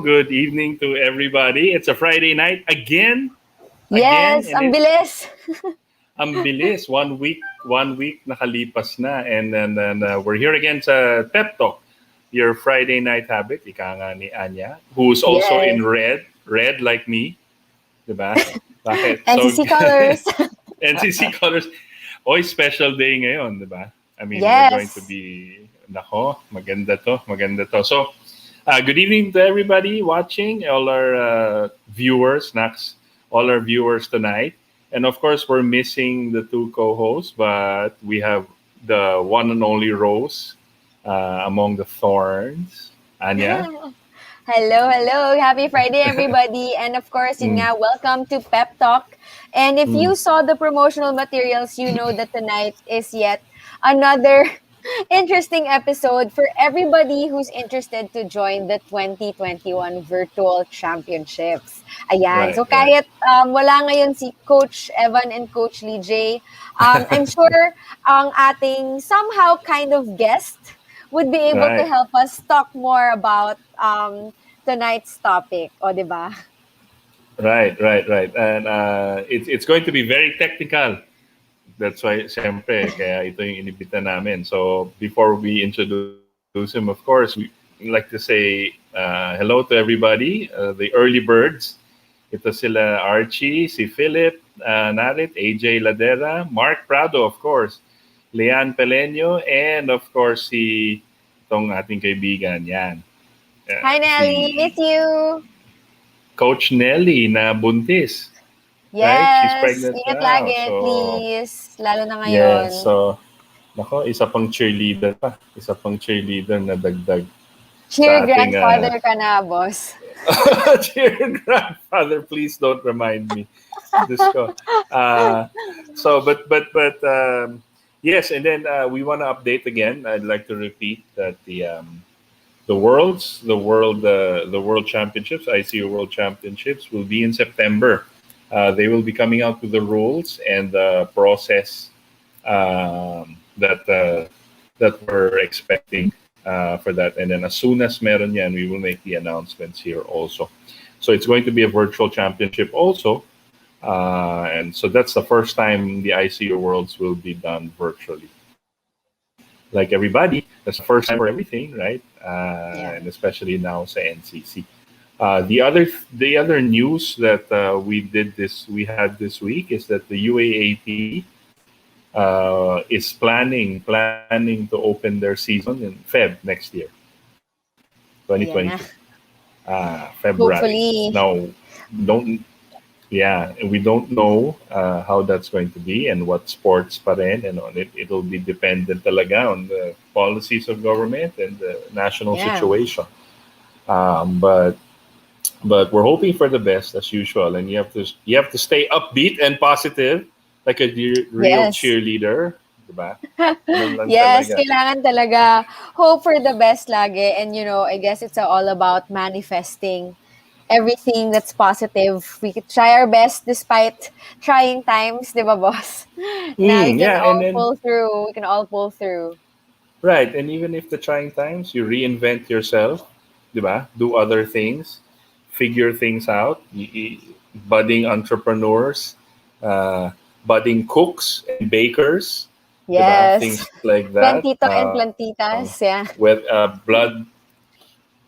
Good evening to everybody. It's a Friday night again, Yes, and ang bilis. ang bilis. One week nakalipas na, and then we're here again sa Pep Talk, your Friday night habit. Ika nga ni Anya, who's also in Yes. red like me, diba? Bakit? So NCC colors. NCC colors. Oy, special day ngayon, diba? I mean, we're going to Yes. be, nako, maganda to. So, good evening to everybody watching, all our all our viewers tonight. And of course, we're missing the two co-hosts, but we have the one and only Rose among the thorns. Anya? Hello. Happy Friday, everybody. And of course, yun Mm, nga, welcome to Pep Talk. And if mm, you saw the promotional materials, you know that tonight is yet another interesting episode for everybody who's interested to join the 2021 Virtual Championships. Ayan. right, So right. kahit wala ngayon si Coach Evan and Coach Lee J, I'm sure ang ating somehow kind of guest would be able to Right. help us talk more about tonight's topic. O, di ba? Right. And it's going to be very technical. That's why, siyempre, kaya ito yung inibita namin. So, before we introduce him, of course, we like to say hello to everybody, the early birds. Ito sila Archie, si Philip, Narit, AJ Ladera, Mark Prado, of course, Leanne Peleño, and of course, itong ating kaibigan, yan. Hi, Nelly. Miss Si you. Coach Nelly na buntis. Right? She's Yes. pregnant Ingat now. lagi, So, please. Lalo na yeah. ngayon. So, nako, isa pang cheerleader pa. Isa pang cheerleader na dagdag Cheer sa ating grandfather ka na, boss. cheer grandfather. Please don't remind me. Diyos ko. So, yes, and then we want to update again. I'd like to repeat that the world championships, ICU World Championships, will be in September. They will be coming out with the rules and the process that we're expecting for that. And then as soon as meron yan, we will make the announcements here also. So it's going to be a virtual championship also. And so that's the first time the ICU Worlds will be done virtually. Like everybody, that's the first time for everything, right? Yeah. And especially now sa NCC. The other news that we had this week is that the UAAP is planning to open their season in Feb next year, Ayan 2022, na. February. Hopefully. Now, don't yeah, we don't know how that's going to be and what sports pa rin and on it. It'll be dependent talaga on the policies of government and the national Yeah. situation. But we're hoping for the best as usual, and you have to stay upbeat and positive like a real Yes. cheerleader, diba? Ganun lang Yes, talaga. kailangan talaga hope for the best lagi. And, I guess it's all about manifesting everything that's positive. We could try our best despite trying times, di ba, boss? Na we can Yeah, and all then pull through. We can all pull through. right, and even if the trying times, you reinvent yourself, diba? Do other things, figure things out. Budding entrepreneurs, uh, budding cooks and bakers, diba? Yes. Things like that. Plantito and plantitas. Yeah. With blood.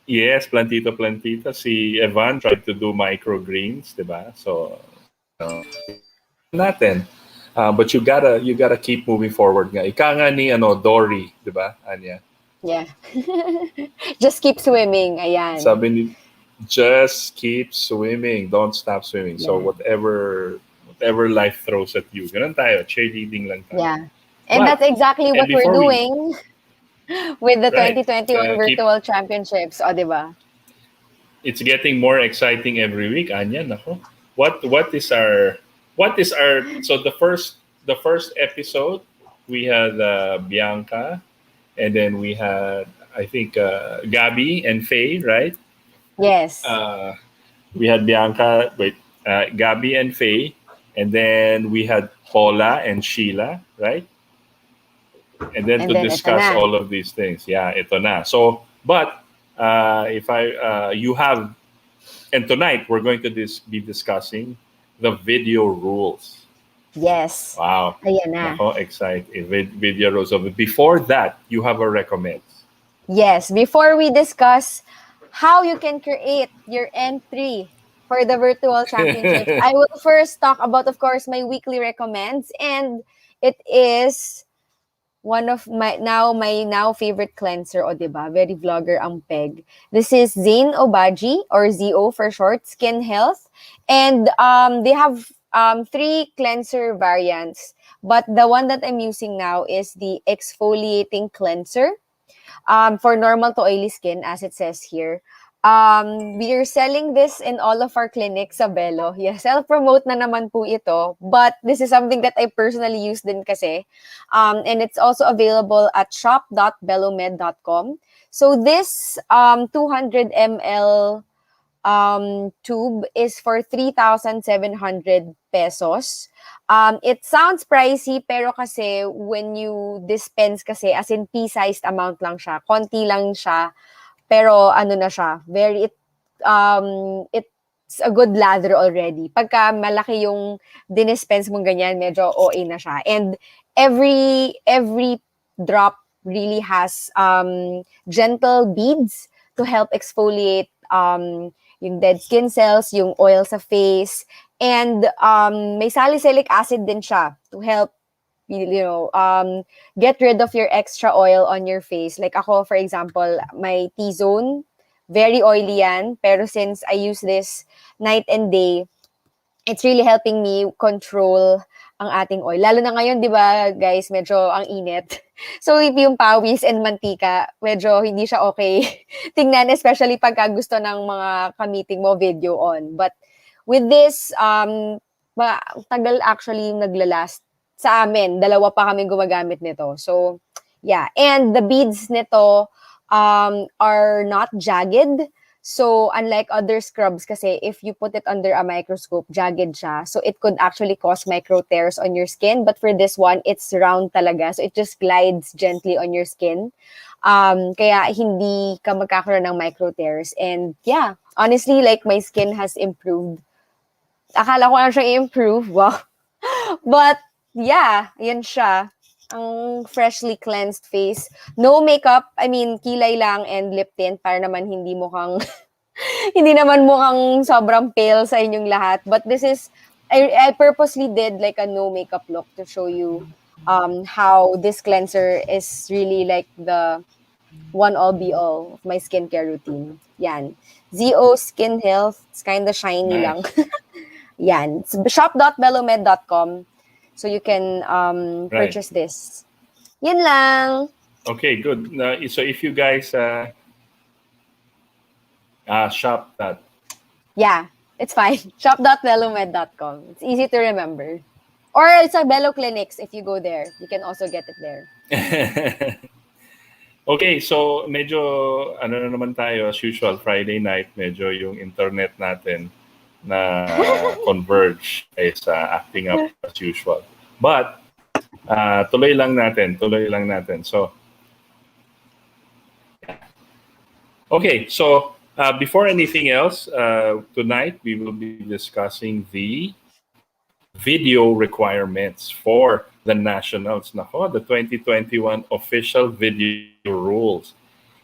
Yes, plantita. Si Evan tried to do microgreens, diba? So, kaya natin. But you gotta keep moving forward nga. Ika nga ni Dory, diba, Anya? Yeah. Just keep swimming. Ayan. Sabi ni, just keep swimming, don't stop swimming. So Yeah. whatever life throws at you, ganun tayo, cheerleading lang tayo. Yeah. And But that's exactly and what we're before we doing with the right, 2021 keep Virtual Championships. O, di ba? it's getting more exciting every week, Anya. Nako. What is our so the first episode we had Bianca, and then we had I think Gabby and Faye, right? Yes. Uh, we had Gabby and Faye, and then we had Paula and Sheila, right? And then And to then ito discuss na. all of these things. Yeah, ito na. So, but if I you have And tonight, we're going to be discussing the video rules. Yes. Wow. Ayan na. Nako, exciting. Video rules. So before that, you have a recommend. Yes. Before we discuss how you can create your entry for the virtual championships, I will first talk about, of course, my weekly recommends. And it is one of my now favorite cleanser, o diba? Very vlogger ang peg. This is Zain Obaji, or ZO for short, Skin Health. And they have 3 cleanser variants. But the one that I'm using now is the exfoliating cleanser for normal to oily skin, as it says here. We are selling this in all of our clinics sa Belo. Yeah, self-promote na naman po ito. But this is something that I personally use din kasi. And it's also available at shop.belomed.com. So this 200 ml tube is for 3,700 pesos. It sounds pricey, pero kasi when you dispense kasi, as in pea-sized amount lang siya, konti lang siya, pero ano na siya, it's a good lather already. Pagka malaki yung dinispense mong ganyan, medyo OA na siya. And every drop really has gentle beads to help exfoliate yung dead skin cells, yung oil sa face, and may salicylic acid din siya to help get rid of your extra oil on your face. Like ako, for example, my T-zone, very oily yan, pero since I use this night and day, it's really helping me control ang ating oil. Lalo na ngayon, di ba, guys, medyo ang init. So, yung pawis and mantika, medyo hindi siya okay tingnan, especially pagka gusto ng mga ka-meeting mo video on. But with this, tagal actually naglalast sa amin. 2 pa kami gumagamit nito. So, yeah. And the beads nito are not jagged. So, unlike other scrubs kasi, if you put it under a microscope, jagged siya. So, it could actually cause micro tears on your skin. But for this one, it's round talaga. So, it just glides gently on your skin. Kaya hindi ka magkakaroon ng micro tears. And yeah, honestly, like my skin has improved. Akala ko lang siya i-improve. Wow. But yeah, yan siya. Ang freshly cleansed face. No makeup. I mean, kilay lang and lip tint para naman hindi mukhang hindi naman mukhang sobrang pale sa inyong lahat. But this is, I purposely did like a no makeup look to show you how this cleanser is really like the one all be all of my skincare routine. Yan. ZO Skin Health. It's kind of shiny lang. Yan. It's shop.belomed.com. So you can purchase this. Yan lang. Okay, good. So if you guys shop that. Yeah, it's fine. Shop.belomed.com. It's easy to remember. Or it's a Belo Clinics if you go there. You can also get it there. Okay, so medyo ano na naman tayo as usual Friday night, medyo yung internet natin na converge is acting up as usual. But tuloy lang natin. So okay, so before anything else, tonight we will be discussing the video requirements for the nationals. Nako, the 2021 official video rules.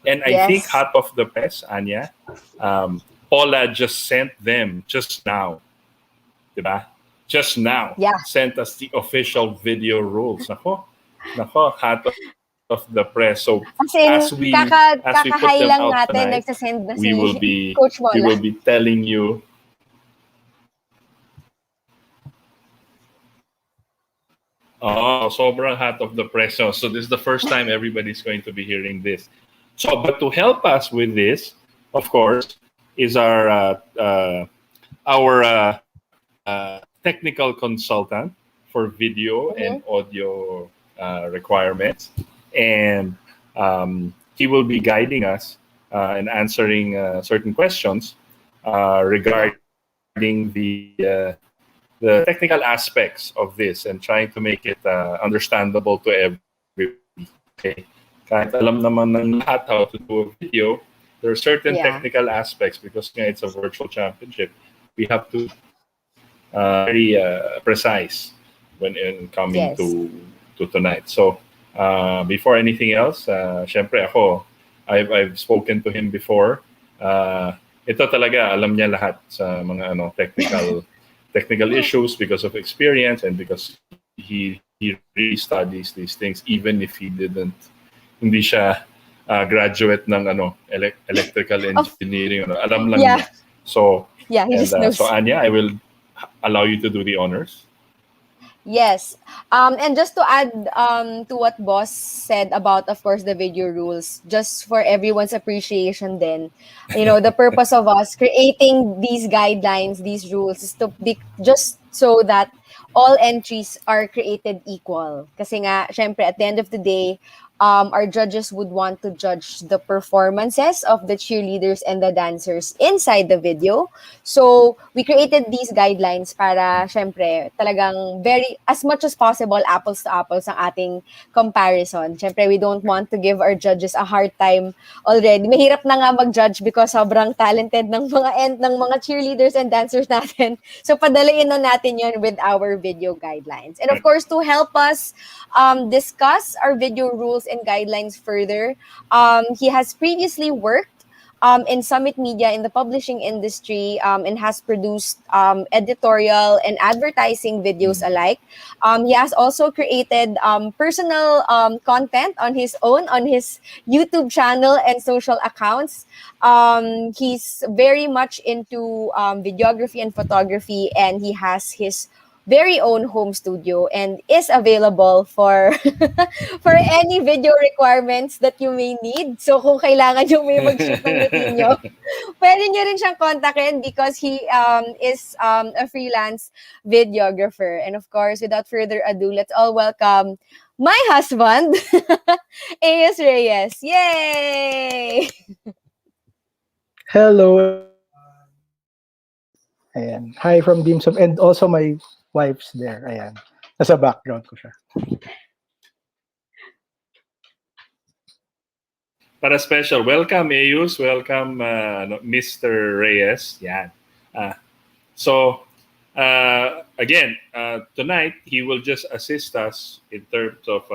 And I think hot off the press, Anya, Paula just sent them just now. Diba? Just now. Yeah. Sent us the official video rules. Nako, hot off the press. So as we put them out tonight, we will be telling you. Oh, sobrang hot of the press. So this is the first time everybody's going to be hearing this. So, but to help us with this, of course, is our technical consultant for video and audio requirements, and he will be guiding us and answering certain questions regarding the technical aspects of this and trying to make it understandable to everybody. Okay, kahit alam naman ng lahat how to do a video, There are certain Yeah. technical aspects because it's a virtual championship. We have to be very precise when coming Yes. to tonight. So before anything else, syempre ako, I've spoken to him before. Ito talaga alam niya lahat sa mga technical issues because of experience and because he really studies these things even if he didn't hindi siya graduate ng electrical Of engineering, alam lang yeah. niya. So Yeah, he and just so knows. Anya, I will allow you to do the honors. Yes. And just to add to what Boss said about, of course, the video rules, just for everyone's appreciation then, the purpose of us creating these guidelines, these rules, is to be just so that all entries are created equal. Kasi nga, syempre, at the end of the day, our judges would want to judge the performances of the cheerleaders and the dancers inside the video. So, we created these guidelines para, syempre, talagang as much as possible, apples to apples ang ating comparison. Syempre, we don't want to give our judges a hard time already. Mahirap na nga mag-judge because sobrang talented ng mga cheerleaders and dancers natin. So, padalayin na natin yun with our video guidelines. And of course, to help us discuss our video rules and guidelines further, he has previously worked in Summit Media in the publishing industry, and has produced editorial and advertising videos alike. He has also created personal content on his own, on his YouTube channel and social accounts. He's very much into videography and photography, and he has his very own home studio and is available for for any video requirements that you may need. So kung kailangan nyo may mag-shoot ng routine nyo, pwede nyo rin siyang kontakin because he is a freelance videographer. And of course, without further ado, let's all welcome my husband, Eus Reyes. Yay! Hello, everyone. Ayan. Hi from Dimsum and also my wife's there. Ayan. Nasa background ko siya. Para special, welcome Eus, welcome Mr. Reyes. Yan. So again, tonight he will just assist us in terms of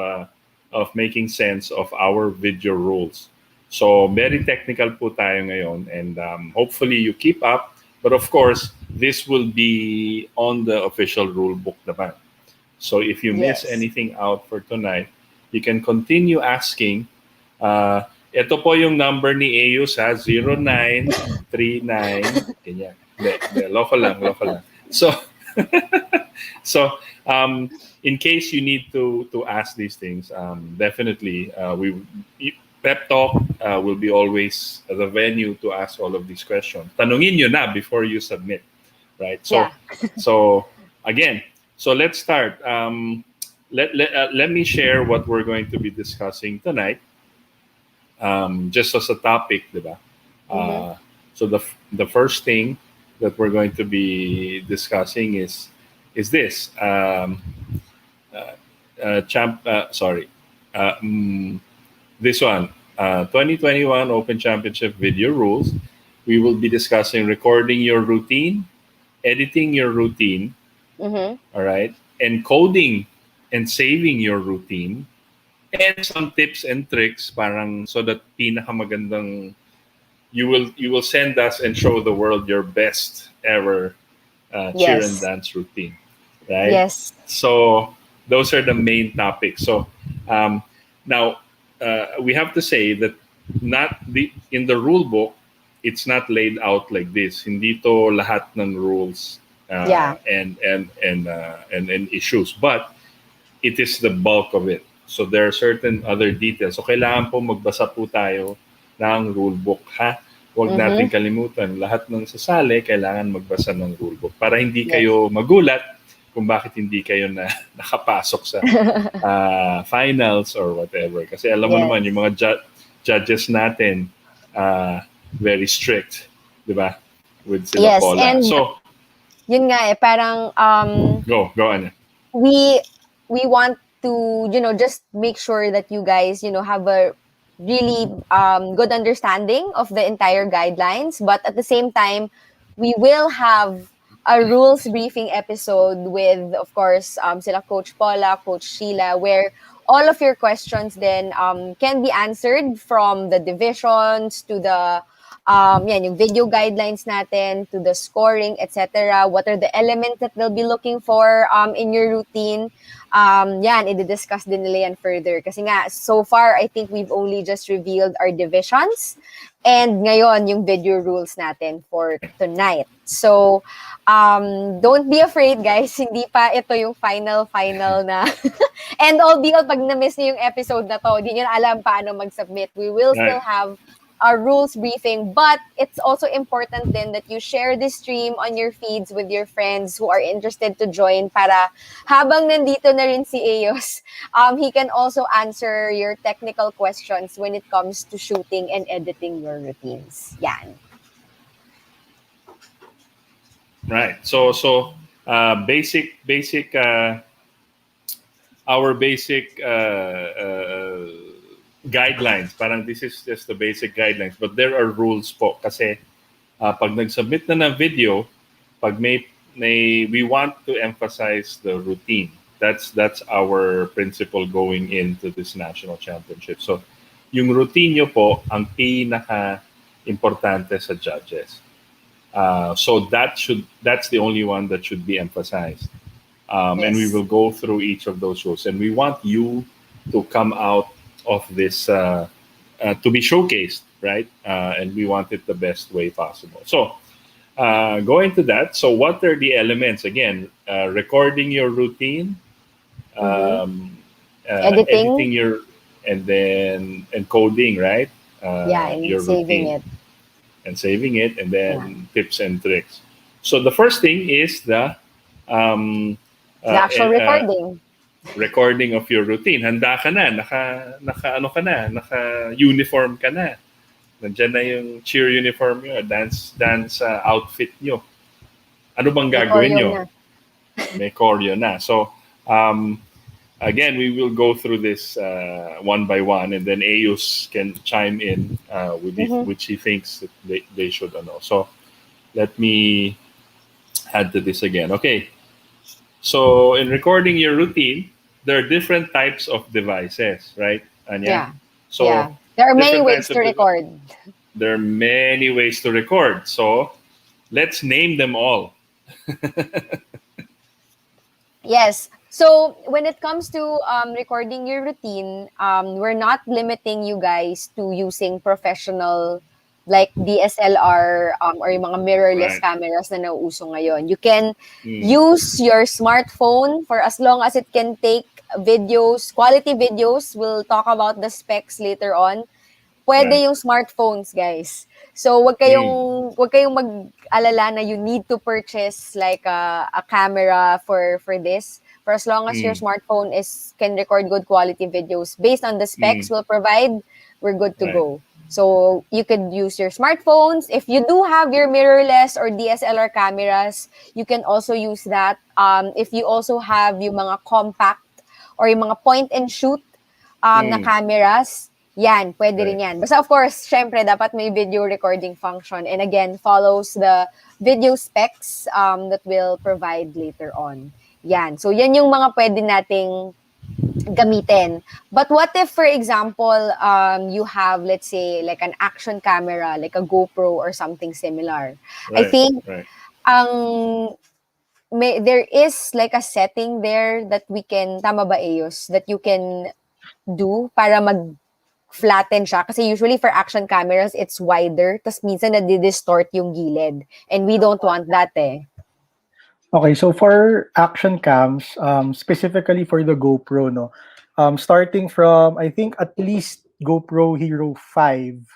making sense of our video rules. So very technical po tayo ngayon, and hopefully you keep up. But of course, this will be on the official rule book naman. So if you miss Yes. anything out for tonight, you can continue asking. Ito po yung number ni Eus, 0939. Ganyan. Hindi, loko lang. So, in case you need to ask these things, definitely Pep Talk will be always the venue to ask all of these questions. Tanungin nyo na before you submit, right? So, Yeah. so again, let's start. Let me share what we're going to be discussing tonight. Just as a topic, diba? So the first thing that we're going to be discussing is this this one, 2021 Open Championship Video Rules. We will be discussing recording your routine, editing your routine, Mm-hmm. all right, encoding and saving your routine, and some tips and tricks parang so that pinakamagandang you will send us and show the world your best ever cheer and Yes. dance routine, right? Yes. So those are the main topics. So now we have to say that in the rule book, it's not laid out like this. Hindi to lahat ng rules Yeah. and issues, but it is the bulk of it. So there are certain other details. So kailangan po magbasa po tayo ng rule book, ha? Huwag natin kalimutan. Lahat ng sasali, kailangan magbasa ng rule book para hindi kayo magulat kung bakit hindi kayo nakapasok sa finals or whatever. Kasi alam mo naman, yung mga judges natin, very strict, di ba? With sila Paula. And so, yun nga parang go, Anya. we want to just make sure that you guys have a really good understanding of the entire guidelines. But at the same time, we will have a rules briefing episode with, of course, sila Coach Paula, Coach Sheila, where all of your questions then can be answered from the divisions to the yung video guidelines natin to the scoring, etc. What are the elements that they'll be looking for in your routine? Yan, i-discuss din nila yan further. Kasi nga, so far, I think we've only just revealed our divisions. And ngayon, yung video rules natin for tonight. So, don't be afraid, guys. Hindi pa ito yung final na. And all be all, pag na-miss niyo yung episode na to, hindi nyo na alam paano mag-submit. We will still Right. have our rules briefing, but it's also important then that you share this stream on your feeds with your friends who are interested to join para habang nandito na rin si Eos, he can also answer your technical questions when it comes to shooting and editing your routines. Yan. Right. So basic our basic guidelines. Parang this is just the basic guidelines, but there are rules po kasi pag nag-submit na ng video, pag we want to emphasize the routine. That's our principle going into this national championship. So yung routine nyo po ang pinaka importante sa judges. So that's the only one that should be emphasized. And we Yes. will go through each of those rules. And we want you to come out of this to be showcased, right? And we want it the best way possible. So going to that, so what are the elements? Again, recording your routine, Editing. editing your, and then encoding, right? Yeah, and Your saving routine it. and saving it, and then tips and tricks. So the first thing is the The actual recording. recording of your routine. Handa ka na, naka uniform ka na. Nandiyan na yung cheer uniform nyo, dance outfit nyo. Ano bang gagawin choreo nyo? na. May choreo na. So, again, we will go through this one by one, and then Eus can chime in with which he thinks that they should know. So, let me add to this again. Okay. So, in recording your routine, there are different types of devices, right, Anya? Yeah. So, Yeah. There are many different ways types to of record. there are many ways to record. So, let's name them all. Yes. So when it comes to recording your routine, we're not limiting you guys to using professional like DSLR or yung mga mirrorless Right. cameras na nauuso ngayon. You can Mm. use your smartphone for as long as it can take videos, quality videos. We'll talk about the specs later on. Pwede Right. yung smartphones, guys. So wag kayong mag-alala na you need to purchase like a camera for this. For as long as your smartphone can record good quality videos based on the specs we'll provide, we're good to Right. go. So you could use your smartphones. If you do have your mirrorless or DSLR cameras, you can also use that. If you also have yung mga compact or yung mga point and shoot na cameras, yan, pwede rin yan. Basta of course, syempre, dapat may video recording function. And again, follows the video specs that we'll provide later on. Yan. So, yan yung mga pwede nating gamitin. But what if, for example, you have, let's say, like an action camera, like a GoPro or something similar? I Right. think Right. there is like a setting there that we can, tama ba, Eos, that you can do para mag-flatten siya. Kasi usually for action cameras, it's wider. Tapos minsan nadi-distort yung gilid. And we don't want that eh. Okay, so for action cams, specifically for the GoPro, no, starting from I think at least GoPro Hero 5,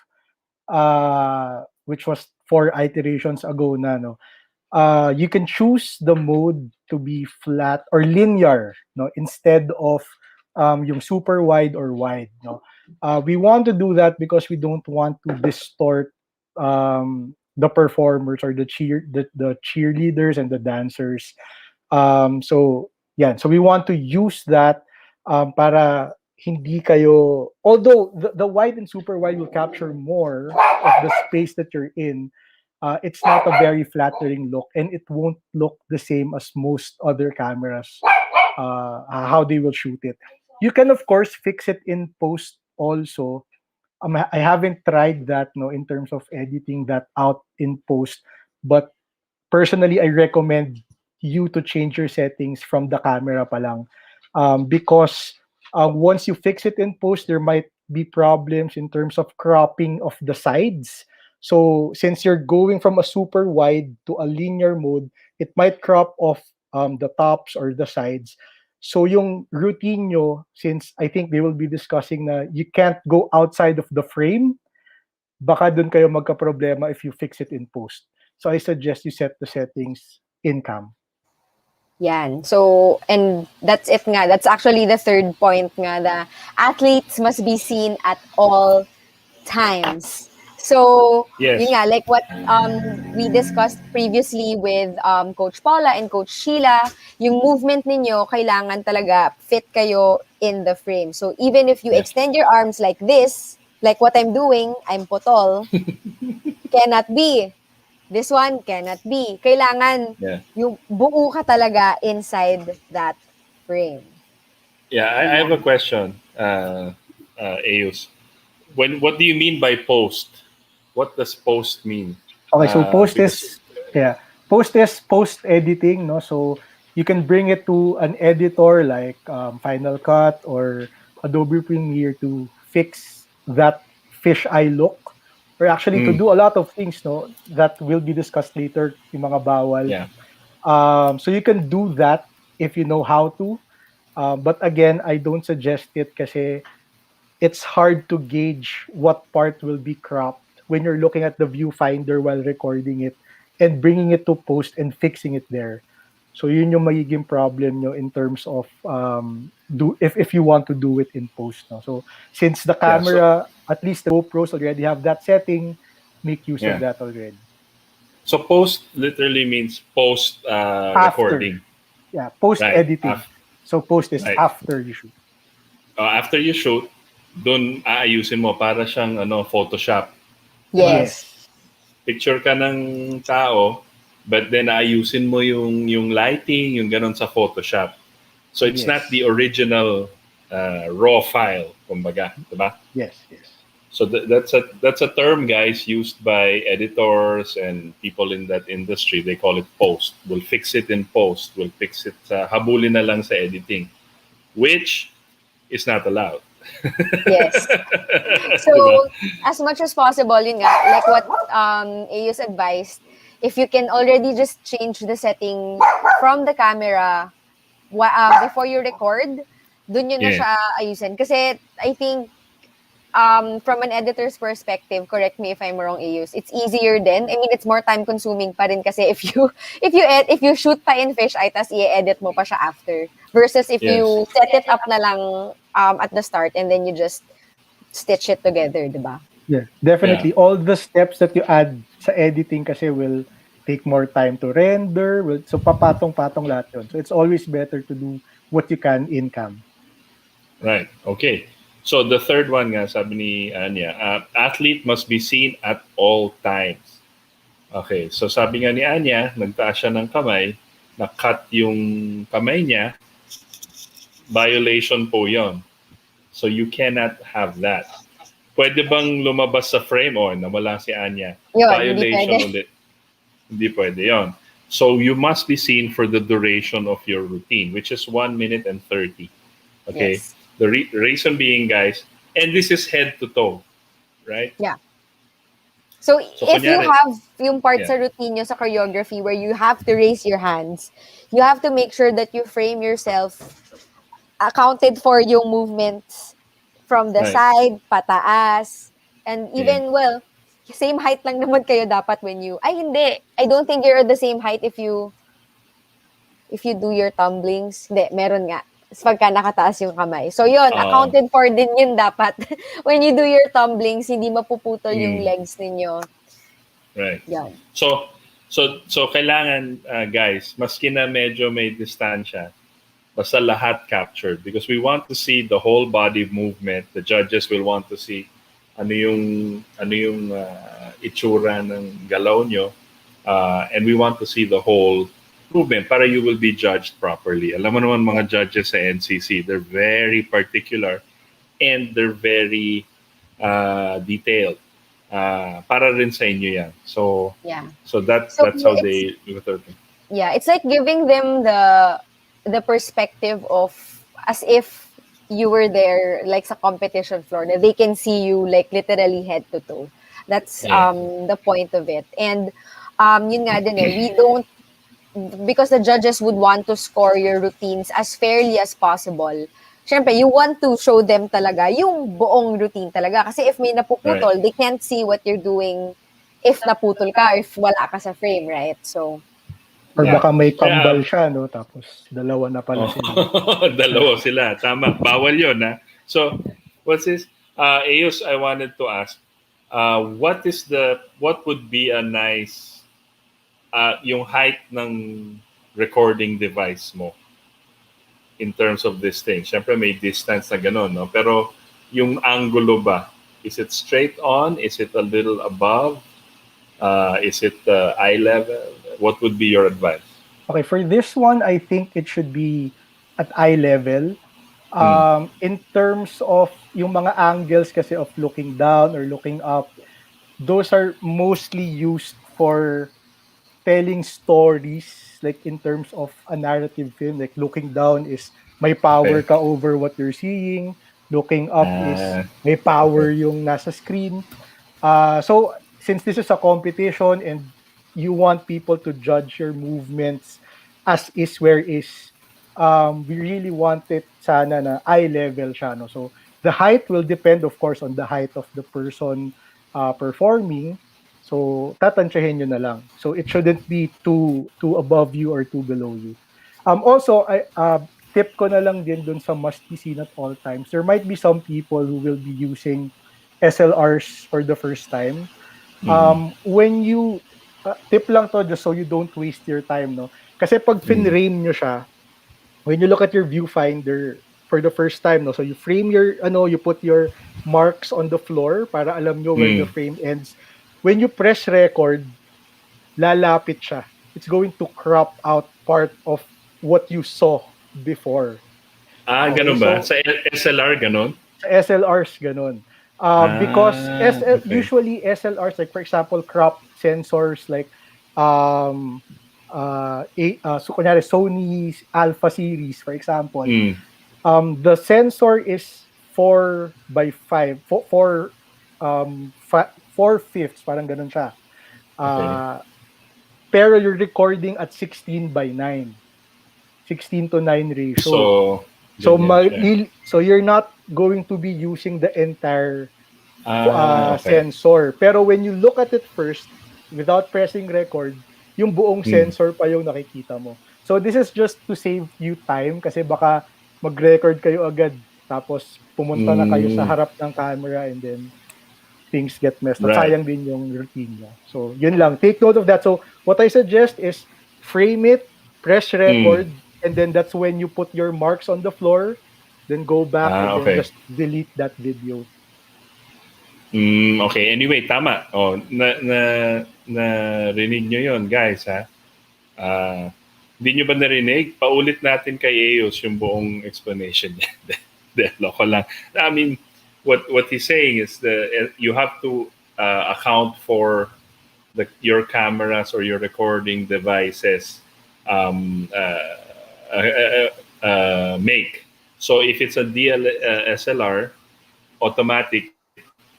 which was 4 iterations ago na, no, you can choose the mode to be flat or linear, no, instead of yung super wide or wide, no. We want to do that because we don't want to distort the performers or the cheerleaders and the dancers. So yeah, so we want to use that para hindi kayo, although the wide and super wide will capture more of the space that you're in, it's not a very flattering look, and it won't look the same as most other cameras, how they will shoot it. You can of course fix it in post also. I haven't tried that, no, in terms of editing that out in post, but personally, I recommend you to change your settings from the camera pa lang. Because once you fix it in post, there might be problems in terms of cropping of the sides. So since you're going from a super wide to a linear mode, it might crop off the tops or the sides. So yung routine nyo, since I think they will be discussing na you can't go outside of the frame, baka dun kayo magka-problema if you fix it in post. So I suggest you set the settings in cam. Yan. So, and that's it nga. That's actually the third point nga. The athletes must be seen at all times. So, Yes. yun nga, like what we discussed previously with Coach Paula and Coach Sheila, yung movement ninyo, kailangan talaga fit kayo in the frame. So, even if you Yes. extend your arms like this, like what I'm doing, I'm putol, cannot be. This one cannot be. Kailangan Yeah. yung buo ka talaga inside that frame. Yeah, I have a question, Ayus. What do you mean by post? What does post mean? Okay, so post Because is post editing, no? So you can bring it to an editor like Final Cut or Adobe Premiere to fix that fisheye look, or actually to do a lot of things, no, that will be discussed later, yung mga bawal. yeah, So you can do that if you know how to. But again, I don't suggest it kasi it's hard to gauge what part will be cropped when you're looking at the viewfinder while recording it and bringing it to post and fixing it there. So yun yung magiging problem nyo in terms of do if you want to do it in post. No? So since the Yeah, so- camera, at least the GoPros already have that setting, make use Yeah. of that already. so post literally means post recording. Yeah, post Right. editing. So post is Right. after you shoot. After you shoot, dun aayusin mo para siyang Photoshop. Yes. Picture ka ng tao, but then aayusin mo yung lighting, yung ganon sa Photoshop. So it's Yes. not the original raw file, kumbaga, diba? Yes. So that's a term, guys, used by editors and people in that industry. They call it post. We'll fix it in post. We'll fix it habulin na lang sa editing, which is not allowed. Yes. So, as much as possible, yun nga, like what Ayus advised, if you can already just change the setting from the camera before you record, dun yun na Yeah. siya ayusin. Kasi I think from an editor's perspective, correct me if I'm wrong, Ayus, it's easier then. I mean, it's more time consuming pa rin kasi if you shoot pa in fisheye tas i-edit mo pa siya after versus if Yes. you set it up na lang at the start and then you just stitch it together, di ba? Yeah, definitely. All the steps that you add sa editing kasi will take more time to render. So papatong-patong lahat yun. So it's always better to do what you can in cam. Right. Okay. So the third one nga, sabi ni Anya, athlete must be seen at all times. Okay. So sabi nga ni Anya, nagtaas siya ng kamay, na-cut yung kamay niya, violation po yon. So you cannot have that. Pwede bang lumabas sa frame? O, nawala si Anya. Yun, Violation hindi pwede. ulit. Hindi pwede yon. So you must be seen for the duration of your routine, which is 1 minute and 30. Okay? Yes. The reason being, guys, and this is head to toe, right? Yeah. So if you kunyari, have yung part Yeah. sa routine nyo sa choreography where you have to raise your hands, you have to make sure that you frame yourself accounted for yung movements from the Right. side, pataas, and even, well, same height lang naman kayo dapat when you, hindi, I don't think you're the same height if you do your tumblings. Hindi, meron nga. Pagka nakataas yung kamay. So yun, accounted for din yun dapat. When you do your tumblings, hindi mapuputol yung legs ninyo. Right. Yan. So kailangan, guys, maski na medyo may distansya, Basta lahat captured because we want to see the whole body movement. The judges will want to see ano yung itsura ng galaw nyo. And we want to see the whole movement para you will be judged properly. Alam mo naman mga judges sa NCC, they're very particular and they're very detailed. Para rin sa inyo yan. So Yeah. that's how they do it. Yeah, it's like giving them the perspective of as if you were there like sa competition floor, that they can see you like literally head to toe. That's Yeah. the point of it. And yun nga din we don't, because the judges would want to score your routines as fairly as possible. Syempre, you want to show them talaga yung buong routine talaga. Kasi if may napuputol, they can't see what you're doing if naputol ka, if wala ka sa frame, right? So, Or Yeah. baka may kambal siya, no? Tapos dalawa na pala sila. Dalawa sila. Tama. Bawal yun, ha? So, what's this? Ayos, I wanted to ask, what would be a nice, yung height ng recording device mo in terms of this thing? Siyempre, may distance na gano'n, no? Pero, yung angulo ba? Is it straight on? Is it a little above? Is it eye level? What would be your advice? Okay, for this one, I think it should be at eye level. In terms of yung mga angles kasi of looking down or looking up, those are mostly used for telling stories, like in terms of a narrative film. Like looking down is may power ka over what you're seeing. Looking up is may power yung nasa screen. So since this is a competition and you want people to judge your movements as is where is, we really want it sana na eye level siya, no? So the height will depend of course on the height of the person performing. So tatansyahin nyo na lang. So it shouldn't be too above you or too below you. Also, tip ko na lang din dun sa must be seen at all times. There might be some people who will be using SLRs for the first time. When you tip lang to just so you don't waste your time, no? Kasi pag frame nyo siya, when you look at your viewfinder for the first time, no? So you frame your you put your marks on the floor para alam nyo where the frame ends. When you press record, lalapit siya. It's going to crop out part of what you saw before. Ganun ba? Sa SLR, ganun? Sa SLRs, ganun. Because usually SLRs, like for example, crop sensors like so kunyari Sony Alpha series, for example, the sensor is 4:5, 4/5, parang ganun siya. Pero you're recording at 16:9, 16:9 ratio. So you're not going to be using the entire sensor. Pero when you look at it first, without pressing record, yung buong sensor pa yung nakikita mo. So this is just to save you time kasi baka mag-record kayo agad tapos pumunta na kayo sa harap ng camera and then things get messed up. Sayang din yung routine niya. So yun lang. Take note of that. So what I suggest is frame it, press record, and then that's when you put your marks on the floor, then go back and then just delete that video. Okay. Anyway, tama. Narinig nyo yun, guys, ha? Hindi nyo ba narinig? Paulit natin kay Eos yung buong explanation niya. Loko lang. I mean, what he's saying is you have to account for your cameras or your recording devices make. So if it's a SLR, automatic,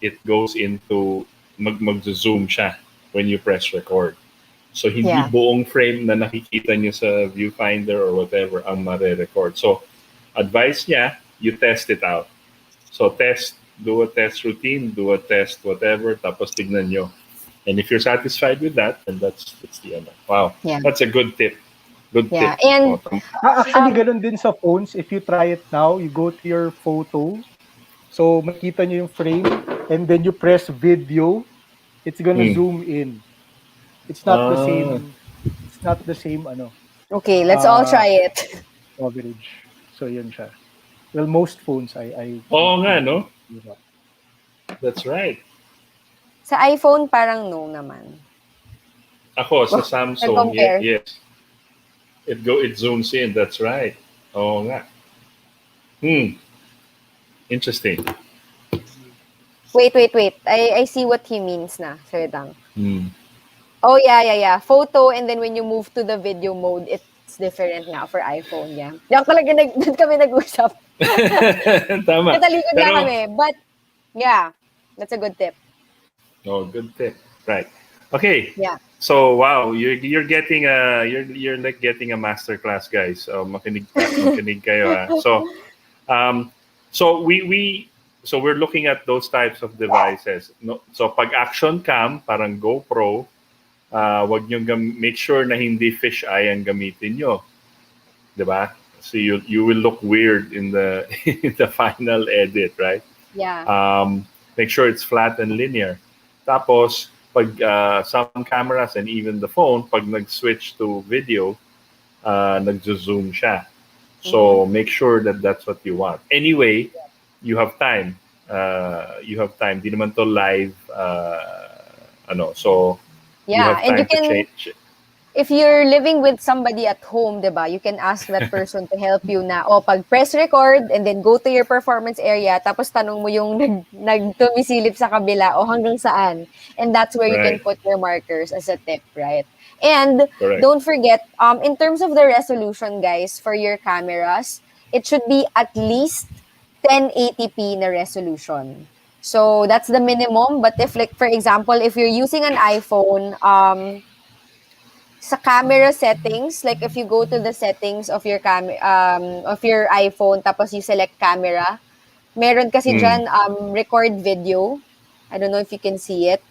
it goes into mag-zoom siya when you press record. So hindi buong frame na nakikita niyo sa viewfinder or whatever ang mare-record. So advice niya, you test it out. So do a test routine, do a test whatever, tapos tignan nyo. And if you're satisfied with that, then that's the end. Wow. Yeah. That's a good tip. Good tip. And actually, ganun din sa phones. If you try it now, you go to your photo. So, makita nyo yung frame and then you press video, it's gonna zoom in. It's not the same. It's not the same, Okay, let's all try it. Coverage. So yun siya. Well, most phones I Oo nga, no? That's right. Sa iPhone, parang no naman. Ako, sa Samsung, Nag-compare. yes. It zooms in, that's right. Oo nga. Interesting. Wait. I see what he means na. Sorry lang. Hmm. Oh, yeah. Photo, and then when you move to the video mode, it's different nga for iPhone, yeah. Diyan talaga doon kami nag-usap. Tama. Natalikod lang kami. But, yeah, that's a good tip. Oh, good tip. Right. Okay. Yeah. So wow, you're getting you're like getting a master class, guys. So makinig kayo. So we're looking at those types of devices. No, so pag action cam, parang GoPro, wag niyo make sure na hindi fisheye ang gamitin nyo, 'di ba? So you will look weird in the in the final edit, right? Yeah. Make sure it's flat and linear. Tapos, pag some cameras and even the phone, pag nag-switch to video, nag-zoom siya. So, make sure that that's what you want. Anyway, you have time. Di naman to live, so you Yeah, have and you time to can, change. if you're living with somebody at home, diba, you can ask that person to help you na, pag press record and then go to your performance area, tapos tanong mo yung nagtumisilip sa kabila o hanggang saan. And that's where you can Right. put your markers as a tip, right? And Correct. don't forget, in terms of the resolution, guys, for your cameras, it should be at least 1080p na resolution. So that's the minimum. But if, like, for example, if you're using an iPhone, sa camera settings, like if you go to the settings of your of your iPhone, tapos you select camera, meron kasi dyan record video. I don't know if you can see it.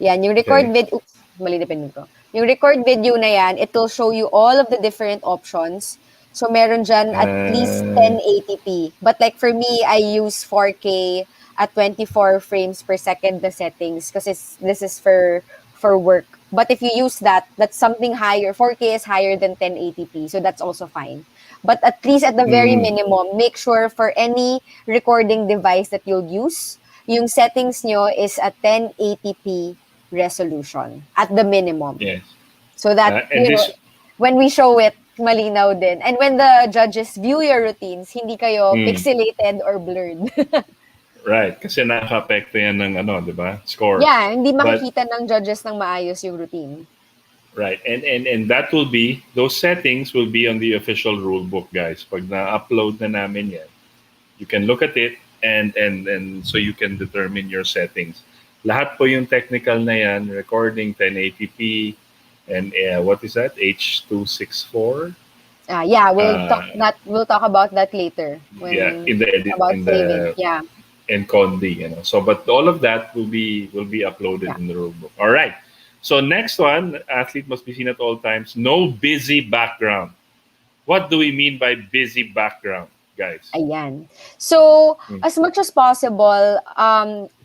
Yan, yung record Okay. video, oops, mali na pinag ko. Yung record video na yan, it will show you all of the different options. So meron dyan at least 1080p. But like for me, I use 4K at 24 frames per second the settings kasi this is for work. But if you use that, that's something higher. 4K is higher than 1080p, so that's also fine. But at least at the very minimum, make sure for any recording device that you'll use, yung settings nyo is at 1080p resolution at the minimum. Yes. So that, And this, when we show it, malinaw din. And when the judges view your routines, hindi kayo pixelated or blurred. right, kasi nakaka-apekto yan ng di ba? Score. Yeah, hindi makikita ng judges ng maayos yung routine. Right, and that will be, those settings will be on the official rule book, guys. Pag na-upload na namin yan, you can look at it and so you can determine your settings. Lahat po yung technical na yan, recording 1080p, and what is that? H.264? Yeah, we'll talk about that later. When, in the edit, about saving. and Condi, So, but all of that will be uploaded in the rulebook. All right. So next one, athlete must be seen at all times. No busy background. What do we mean by busy background, guys? Ayan. So, as much as possible,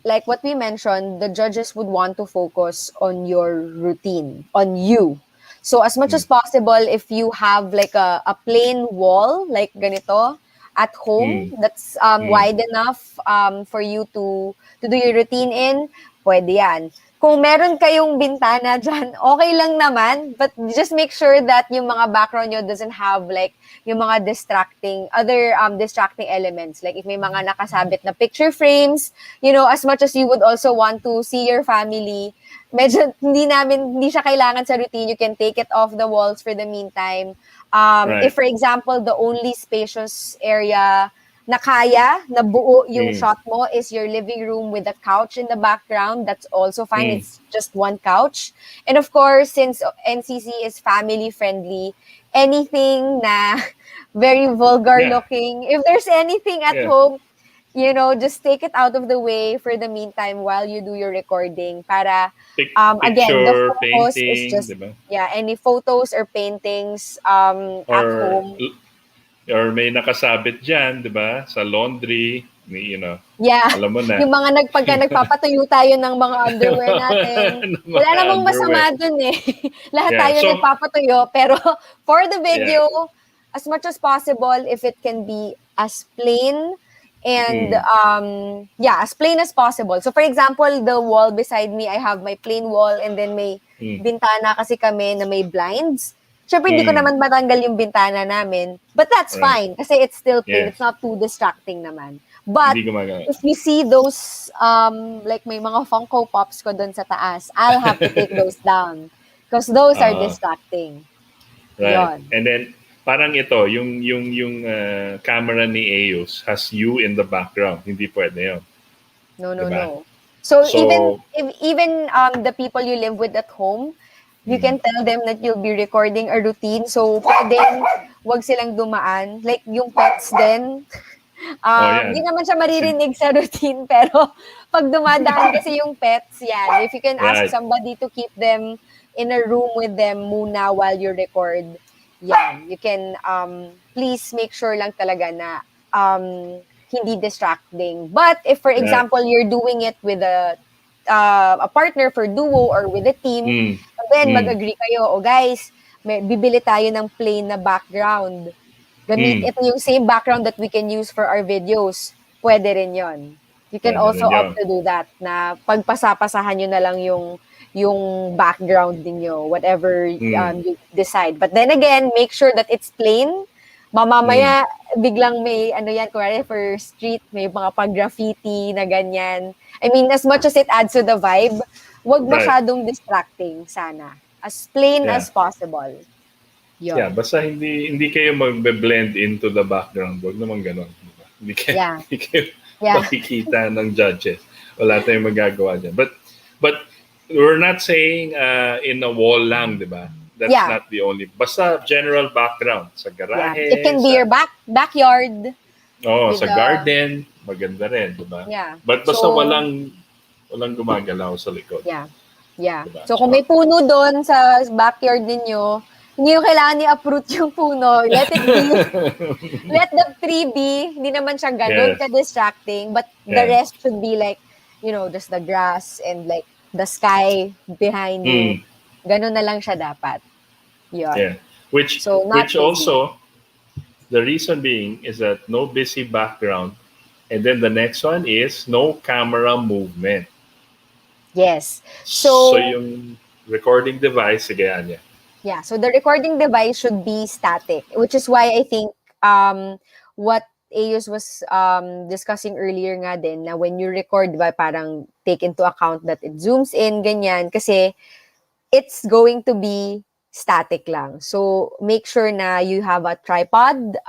like what we mentioned, the judges would want to focus on your routine, on you. So, as much as possible, if you have like a plain wall, like ganito, at home, that's wide enough for you to do your routine in, pwede yan. Kung meron kayong bintana dyan, okay lang naman, but just make sure that yung mga background nyo doesn't have like yung mga distracting elements. Like if may mga nakasabit na picture frames, as much as you would also want to see your family, medyo hindi siya kailangan sa routine. You can take it off the walls for the meantime. Right. If, for example, the only spacious area na kaya, na buo yung shot mo is your living room with a couch in the background, that's also fine. It's just one couch. And of course, since NCC is family friendly, anything na very vulgar looking, if there's anything at home, just take it out of the way for the meantime while you do your recording. Para, again, the focus painting, is just, diba? any photos or paintings at home. Or may nakasabit dyan, di ba? Sa laundry, Yeah. alam mo na. Yung mga pagka nagpapatuyo tayo ng mga underwear natin, wala namang masama dun eh. Lahat tayo nagpapatuyo. Pero for the video, as much as possible, if it can be as plain and as plain as possible. So for example, the wall beside me, I have my plain wall and then may bintana kasi kami na may blinds. Syempre, hindi ko naman matanggal yung bintana namin. But that's fine kasi it's still plain. It's not too distracting naman. But if you see those, like may mga Funko Pops ko doon sa taas, I'll have to take those down. Because those are distracting. Right. Yun. And then, parang ito, yung camera ni Aeus has you in the background. Hindi pwede yun. No. Diba? So even the people you live with at home, you can tell them that you'll be recording a routine. So, pwedeng wag silang dumaan. Like, yung pets din. Hindi naman siya maririnig sa routine, pero pag dumadaan kasi yung pets, yan. If you can ask somebody to keep them in a room with them muna while you record, yan. You can, please make sure lang talaga na hindi distracting. But if, for example, you're doing it with a partner for duo or with a team, then mag-agree kayo, guys, bibili tayo ng plain na background. Ito yung same background that we can use for our videos. Pwede rin yon. You can also opt to do that, na pagpasapasahan nyo na lang yung background ninyo, whatever you decide. But then again, make sure that it's plain. Mamamaya, biglang may, kunwari for street, may mga pag-graffiti na ganyan. I mean, as much as it adds to the vibe, wag masyadong distracting sana. As plain as possible. Yun. Yeah, basta hindi kayo magbe-blend into the background. Wag naman ganon. Diba? Hindi kayo makikita ng judges. Wala tayong magagawa dyan. But we're not saying in a wall lang, di ba? That's not the only. Basta general background. Sa garahe. It can be your backyard. Sa garden. Maganda rin, di ba? Yeah. But basta walang gumagalaw sa likod. Yeah. Diba? So kung may puno doon sa backyard ninyo, hindi yung kailangan i-uproot yung puno. Let it be. Let the tree be. Hindi naman siya ganun ka-distracting. But the rest should be like, just the grass and like the sky behind you. Ganun na lang siya dapat. Yun. Yeah. Which also, the reason being is that no busy background. And then the next one is no camera movement. Yes. So yung recording device, sige, Anya. Yeah, so the recording device should be static, which is why I think what Aeus was discussing earlier nga din, na when you record, diba, parang take into account that it zooms in, ganyan, kasi it's going to be static lang. So make sure na you have a tripod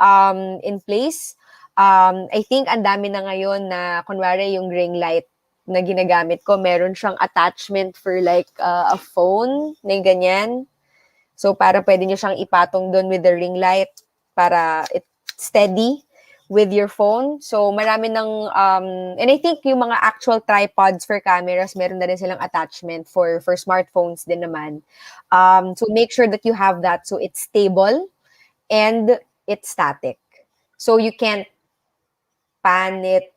in place. I think ang dami na ngayon na, kunwari, yung ring light na ginagamit ko, meron siyang attachment for like a phone, na ganyan. So, para pwede nyo siyang ipatong doon with the ring light para it's steady with your phone. So, marami ng, and I think yung mga actual tripods for cameras, meron na rin silang attachment for smartphones din naman. So, make sure that you have that so it's stable and it's static. So, you can't pan it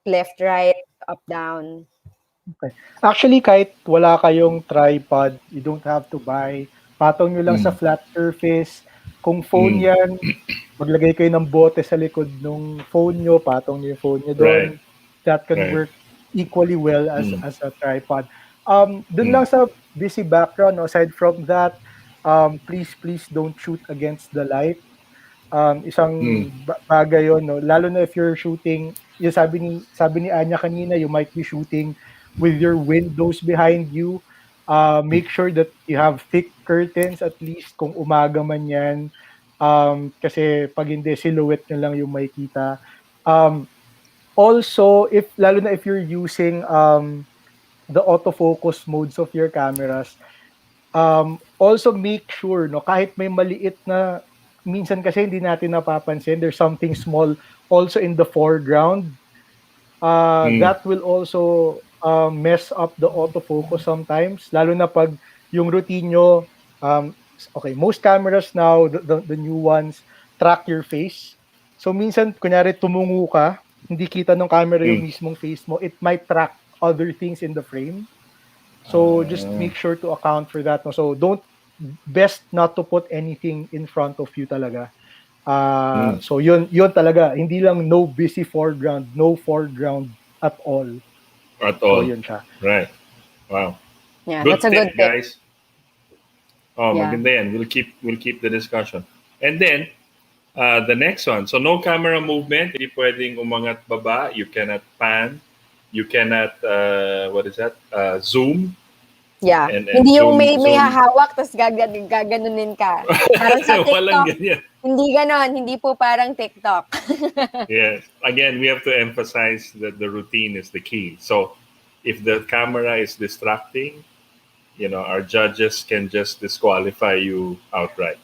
left, right, up, down. Okay. Actually, kahit wala kayong tripod, you don't have to buy. Patong nyo lang sa flat surface. Kung phone yan, maglagay kayo ng bote sa likod ng phone nyo, patong nyo yung phone nyo doon. That can work equally well as a tripod. Dun lang sa busy background, aside from that, please don't shoot against the light. Isang bagay yun, no? Lalo na if you're shooting, yung sabi ni Anya kanina, you might be shooting with your windows behind you. Make sure that you have thick curtains at least kung umaga man yan. Kasi pag hindi, silhouette nyo lang yung makikita. Also, lalo na if you're using the autofocus modes of your cameras, also make sure, no, kahit may maliit na, minsan kasi hindi natin napapansin, there's something small also in the foreground. That will also mess up the autofocus sometimes, lalo na pag yung routine nyo, most cameras now, the new ones, track your face. So minsan, kunyari tumungo ka, hindi kita ng camera yung mismong face mo, it might track other things in the frame. So just make sure to account for that. No? So don't best not to put anything in front of you talaga. Mm. So yun talaga, hindi lang no busy foreground, no foreground at all. At So all. yun siya. Right. Wow. Yeah, that's Good a good tip, tip. guys. Oh, Yeah. maganda yan. We'll keep the discussion. And then the next one. So no camera movement. Hindi pwedeng umangat baba. You cannot pan. You cannot what is that? Zoom Yeah. and Hindi yung may zoom. hahawak tapos gaganunin ka. Parang sa Walang TikTok. ganyan. Hindi ganon. Hindi po parang TikTok. Yes. Again, we have to emphasize that the routine is the key. So if the camera is distracting, our judges can just disqualify you outright.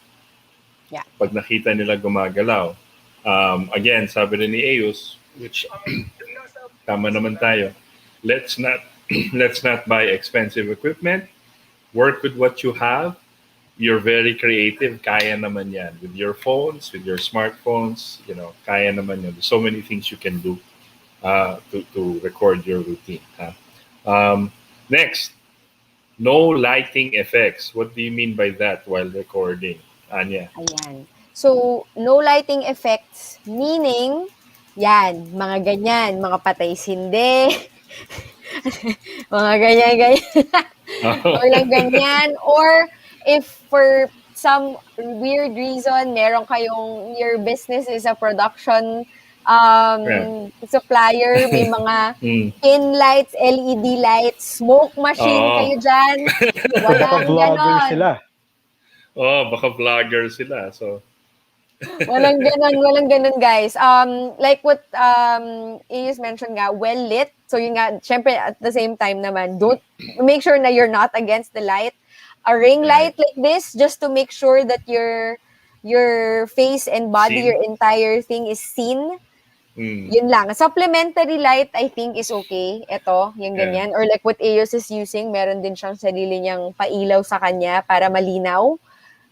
Yeah. Pag nakita nila gumagalaw. Again, sabi rin ni Eus, which tama naman tayo, let's not let's not buy expensive equipment. Work with what you have. You're very creative. Kaya naman yan. With your phones, with your smartphones, kaya naman yan. There's so many things you can do to record your routine. Next, no lighting effects. What do you mean by that while recording, Anya? Ayan. So, no lighting effects, meaning, yan, mga ganyan, mga patay sindi, mga ganyan-ganyan. Walang ganyan. Or, if for some weird reason, meron kayong, your business is a production Yeah. supplier, may mga Mm. pin lights, LED lights, smoke machine Oo. kayo dyan, Or baka walang vlogger ganon. sila. Oh, baka vlogger sila. So, Walang ganon, guys. Like what Ius mentioned nga, well lit. So yun nga, syempre at the same time naman, don't make sure na you're not against the light. A ring light like this, just to make sure that your face and body, Seen? your entire thing is seen. mm, Yun lang. Supplementary light, I think, is okay. Ito, yung Yeah. ganyan. Or like what Eos is using, meron din siyang sarili niyang pailaw sa kanya para malinaw.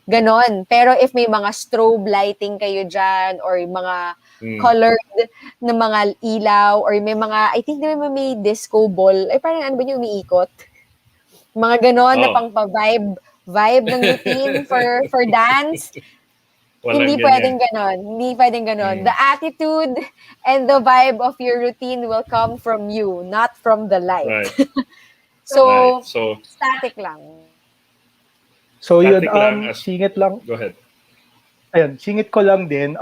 Ganon. Pero if may mga strobe lighting kayo dyan or mga mm. colored na mga ilaw or may mga, I think may disco ball. Ay, parang ano ba yung umiikot? Mga ganon na Oh. pang vibe ng routine for dance. Walang Hindi ganyan. pwedeng ganon. Hindi pwedeng ganon. The attitude and the vibe of your routine will come from you, not from the light. Right. So, Right. So, static lang. So yun, static lang as... singit lang. Go ahead. Ayan, singit ko lang din.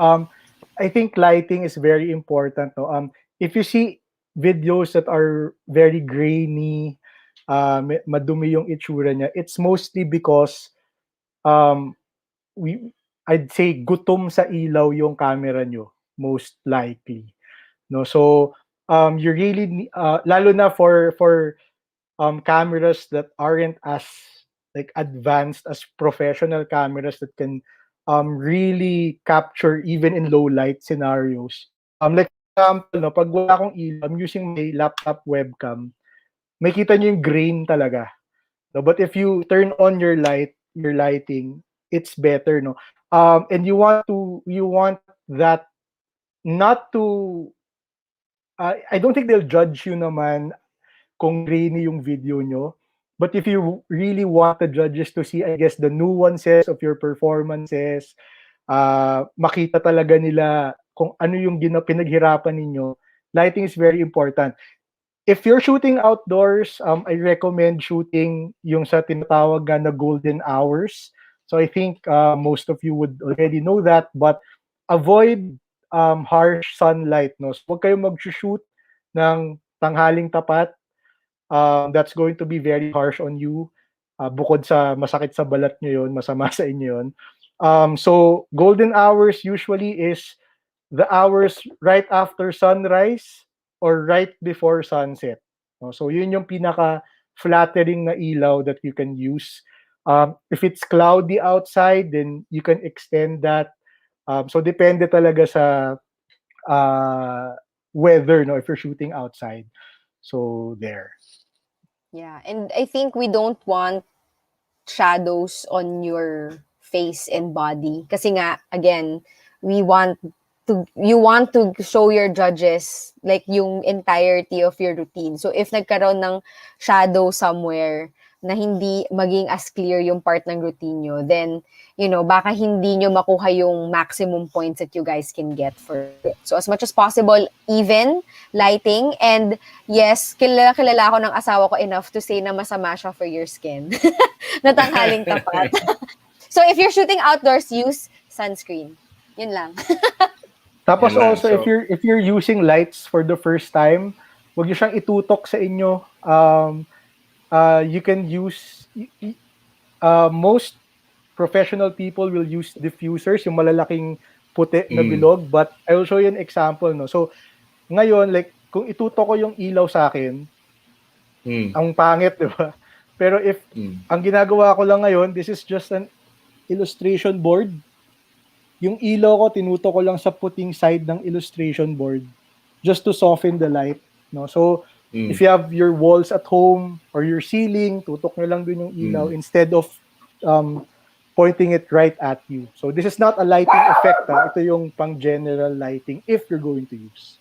I think lighting is very important. No? If you see videos that are very grainy, madumi yung itsura niya, it's mostly because um, I'd say gutom sa ilaw yung camera nyo, most likely. No, so you really lalo na for cameras that aren't as like advanced as professional cameras that can really capture even in low light scenarios. Like for example, no, pag wala akong ilaw, I'm using my laptop webcam, makita nyo yung grain talaga. No, but if you turn on your lighting, it's better, no. And you want that not to I don't think they'll judge you naman kung grainy yung video nyo. But if you really want the judges to see, I guess, the nuances of your performances, makita talaga nila kung ano yung pinaghirapan ninyo, lighting is very important. If you're shooting outdoors, I recommend shooting yung sa tinatawag na golden hours. So I think most of you would already know that, but avoid harsh sunlight. No? So huwag kayong mag-shoot ng tanghaling tapat. That's going to be very harsh on you. Bukod sa masakit sa balat nyo yun, masama sa inyo yun. So golden hours usually is the hours right after sunrise or right before sunset. No? So yun yung pinaka-flattering na ilaw that you can use. If it's cloudy outside, then you can extend that. So depende talaga sa weather, no, if you're shooting outside. So there. Yeah, and I think we don't want shadows on your face and body. Kasi nga, again, you want to show your judges like yung entirety of your routine. So if nagkaroon ng shadow somewhere na hindi maging as clear yung part ng routine nyo, then, baka hindi nyo makuha yung maximum points that you guys can get for it. So, as much as possible, even lighting. And yes, kilala ako ng asawa ko enough to say na masama siya for your skin. Natanghaling tapat. So, if you're shooting outdoors, use sunscreen. Yun lang. Tapos Yan lang. also, So, if you're using lights for the first time, wag niyo siyang itutok sa inyo. You can use, most professional people will use diffusers, yung malalaking puti na bilog. But I will show you an example. No? So, ngayon, like, kung itutok ko yung ilaw sa akin, ang pangit, di ba? Pero if, ang ginagawa ko lang ngayon, this is just an illustration board. Yung ilaw ko, tinutok ko lang sa puting side ng illustration board just to soften the light. No? So, if you have your walls at home or your ceiling, tutok nyo lang dun yung ilaw instead of pointing it right at you. So, this is not a lighting effect. Ito yung pang general lighting if you're going to use.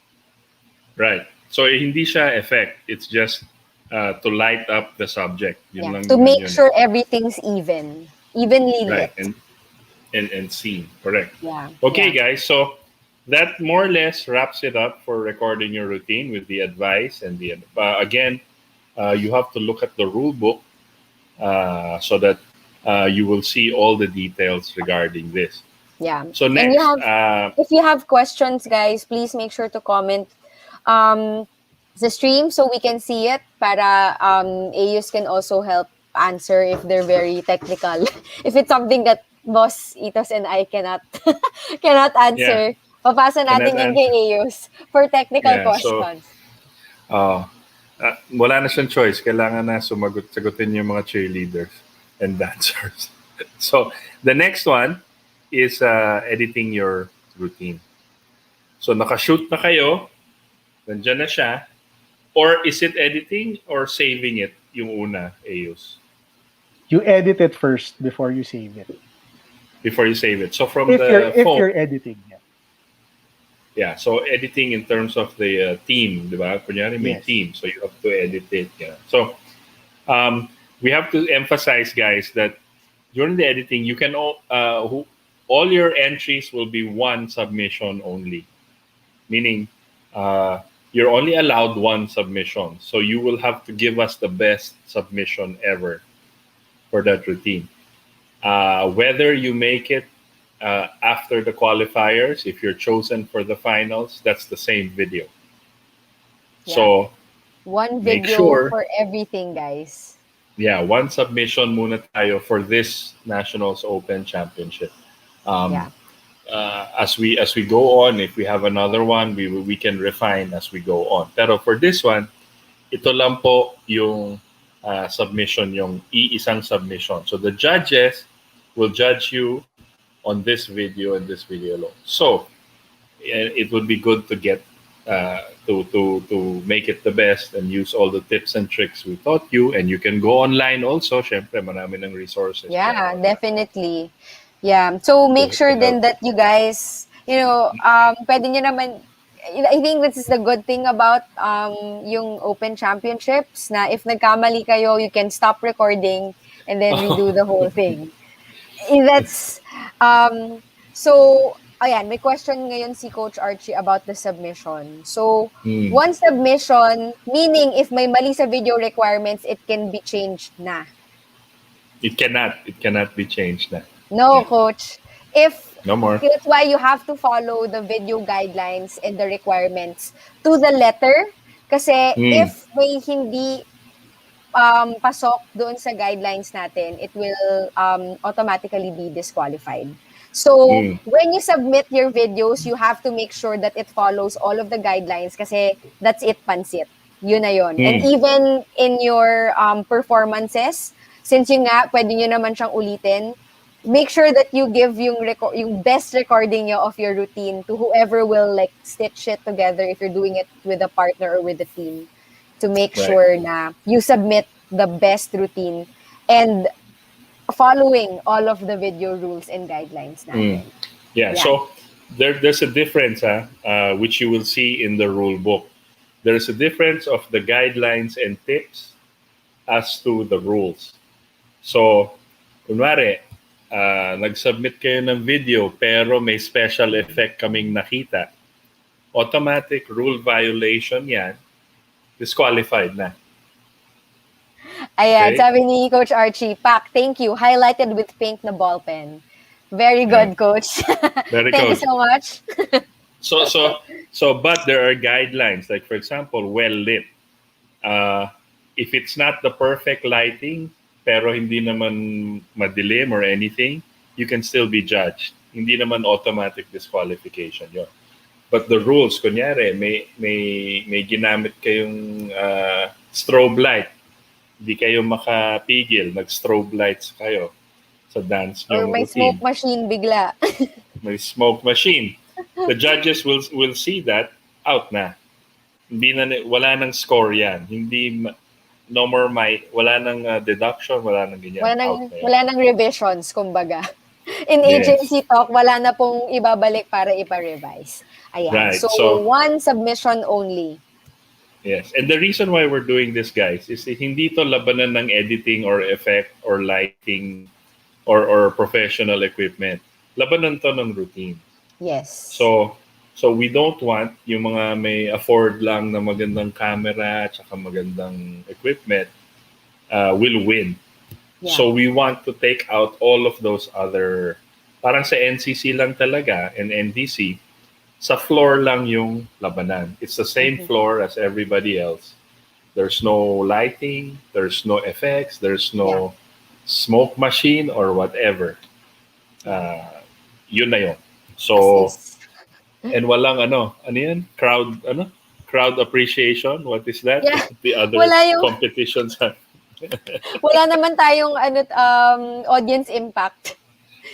right. So, hindi siya effect. It's just to light up the subject. Yun lang To naman make yun. sure everything's evenly Right. lit. And seen. Correct. Yeah. Okay, yeah. guys. So that more or less wraps it up for recording your routine with the advice and the again, you have to look at the rule book so that you will see all the details regarding this. Yeah. So And next, if you have questions, guys, please make sure to comment the stream so we can see it. Para AUs can also help answer if they're very technical. If it's something that Boss Itos and I cannot answer, papasa natin yung kay AUs for technical questions. So, wala na siyang choice. Kailangan na sagutin yung mga cheerleaders and dancers. So, the next one is editing your routine. So, nakashoot na kayo, nandiyan na siya, or is it editing or saving it yung una, AUs? You edit it first before you save it. Before you save it. So, from If the phone. you're editing, yeah. Yeah, so editing in terms of the team, di ba? Kunyari may Yes. team, so you have to edit it. Yeah. So, we have to emphasize, guys, that during the editing, you can all your entries will be one submission only, meaning you're only allowed one submission. So you will have to give us the best submission ever for that routine. Whether you make it after the qualifiers, if you're chosen for the finals, that's the same video. Yeah. So One make video sure- for everything, guys. yeah, one submission muna tayo for this Nationals Open Championship. Yeah. As we go on, if we have another one, we can refine as we go on. Pero for this one, ito lang po yung submission, yung iisang submission. So the judges will judge you on this video and this video alone. So it would be good to get to make it the best and use all the tips and tricks we taught you. And you can go online also. Syempre, marami ng resources. Yeah, definitely. Yeah. So make sure then that you guys, pwede nyo naman, I think this is the good thing about yung Open Championships na if nagkamali kayo, you can stop recording and then redo the whole thing. That's so ayan, may question ngayon si Coach Archie about the submission. So, one submission, meaning if may mali sa video requirements, it can be changed na. It cannot be changed na. No, Coach. No more. That's why you have to follow the video guidelines and the requirements to the letter. Kasi if may hindi pasok doon sa guidelines natin, it will automatically be disqualified. So, when you submit your videos, you have to make sure that it follows all of the guidelines kasi that's it, pansit. Yun na yun. And even in your performances, since yun nga, pwede nyo naman siyang ulitin, make sure that you give yung best recording nyo of your routine to whoever will like stitch it together if you're doing it with a partner or with a team to make sure na you submit the best routine and following all of the video rules and guidelines natin. Yeah, so there's a difference which you will see in the rule book. There's a difference of the guidelines and tips as to the rules. So, kunwari, nag-submit kayo ng video pero may special effect kaming nakita, automatic rule violation yan, disqualified na. Ayan, Okay? sabi ni Coach Archie, Pak, thank you. Highlighted with pink na ball pen. Very Yeah. good, Coach. Very Thank you good. so much. But there are guidelines. Like, for example, well lit. If it's not the perfect lighting, pero hindi naman madilim or anything, you can still be judged. Hindi naman automatic disqualification yun. But the rules, kunyari, may ginamit kayong strobe light. Hindi kayo makapigil, nag-strobe lights kayo sa dance Or nyong may routine. smoke machine bigla. May smoke machine. The judges will see that, out na. Hindi na, wala nang score yan. Hindi, no more wala nang deduction, wala nang ganyan. Out na yan. Wala nang revisions, kumbaga. In Yes. agency talk, wala na pong ibabalik para ipa-revise. Ayan. Right. So, So- one submission only. Yes. And the reason why we're doing this, guys, is hindi to labanan ng editing or effect or lighting or professional equipment. Labanan to ng routine. Yes. So we don't want yung mga may afford lang na magandang camera at saka magandang equipment will win. Yeah. So we want to take out all of those other, parang sa NCC lang talaga and NDC, sa floor lang yung labanan. It's the same floor as everybody else. There's no lighting, there's no effects, there's no smoke machine or whatever. Yun na yun. So, As is. and walang yan? Crowd appreciation? What is that? Yeah. The other Wala yung- competitions. Wala naman tayong audience impact.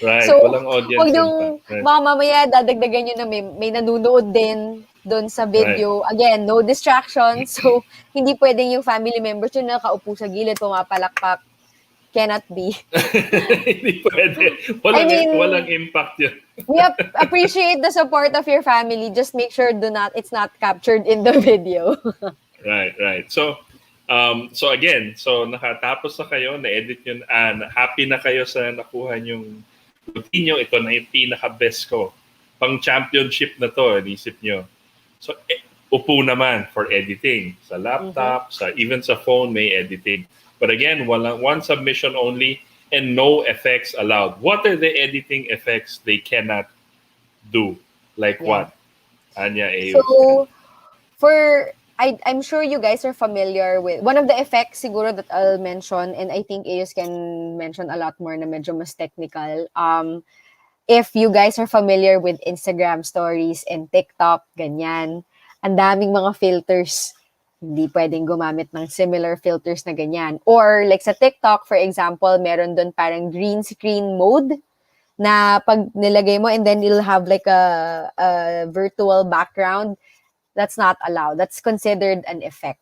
Right, So, walang audience huwag yung impact. Right. baka mamaya dadagdagan nyo na may nanonood din doon sa video. Again, no distractions. So, hindi pwedeng yung family members yun nakaupo sa gilid, pumapalakpak. Cannot be. Hindi pwede. Walang impact yun. We appreciate the support of your family. Just make sure it's not captured in the video. Right. So again, nakatapos na kayo, na-edit nyo, happy na kayo sa nakuha nyong routine nyo. Ito na yung pinaka-best ko. Pang-championship na to, inisip nyo. So, upo naman for editing. Sa laptop, even sa phone, may editing. But again, one submission only and no effects allowed. What are the editing effects they cannot do? Like what? Anya, So, I'm sure you guys are familiar with one of the effects siguro that I'll mention, and I think Eos can mention a lot more na medyo mas technical. If you guys are familiar with Instagram stories and TikTok, ganyan, ang daming mga filters. Hindi pwedeng gumamit ng similar filters na ganyan. Or like sa TikTok, for example, meron doon parang green screen mode na pag nilagay mo and then you'll have like a virtual background. That's not allowed. That's considered an effect.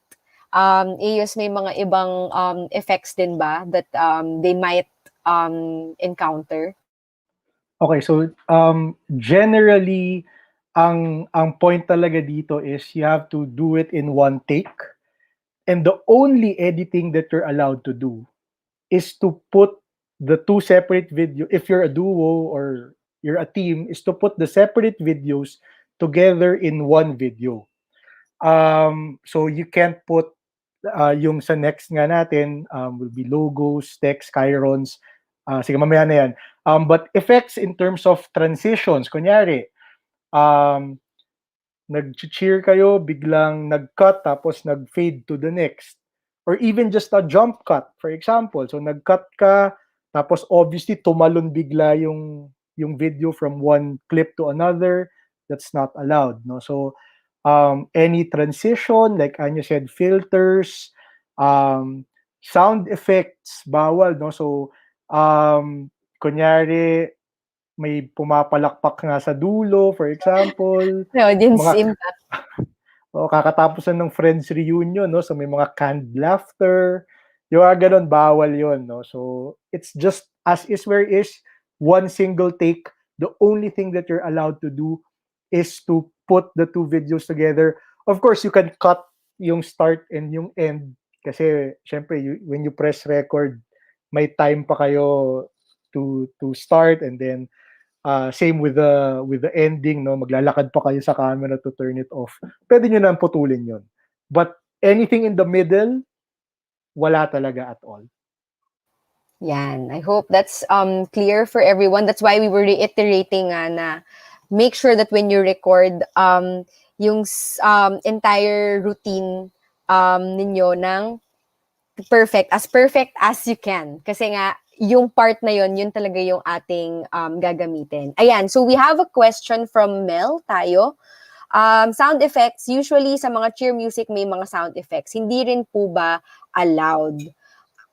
Eos, may mga ibang effects din ba that they might encounter? Okay, so generally ang point talaga dito is you have to do it in one take. And the only editing that you're allowed to do is to put the two separate video, if you're a duo or you're a team, is to put the separate videos together in one video. So you can't put yung sa next nga natin will be logos, text, chirons. Sige, mamaya na yan. But effects in terms of transitions, kunyari, nag-cheer kayo, biglang nag-cut, tapos nag-fade to the next. Or even just a jump cut, for example. So nag-cut ka, tapos obviously tumalon bigla yung video from one clip to another. That's not allowed, no? So any transition, like Anya said, filters, sound effects, bawal, no? So kunyari may pumapalakpak nga sa dulo, for example. Audience Mga- impact. kakatapos na ng friends reunion, no? So may mga canned laughter. Yung ganun, bawal yun, no? So it's just as is where is, one single take. The only thing that you're allowed to do is to put the two videos together. Of course, you can cut yung start and yung end kasi syempre when you press record, may time pa kayo to start, and then same with the ending, no, maglalakad pa kayo sa camera to turn it off, pwede nyo nang putulin yun. But anything in the middle, wala talaga at all. Yan. I hope that's clear for everyone. That's why we were reiterating na make sure that when you record yung entire routine ninyo ng perfect as you can. Kasi nga, yung part na yun talaga yung ating gagamitin. Ayan, so we have a question from Mel tayo. Sound effects, usually sa mga cheer music may mga sound effects. Hindi rin po ba allowed?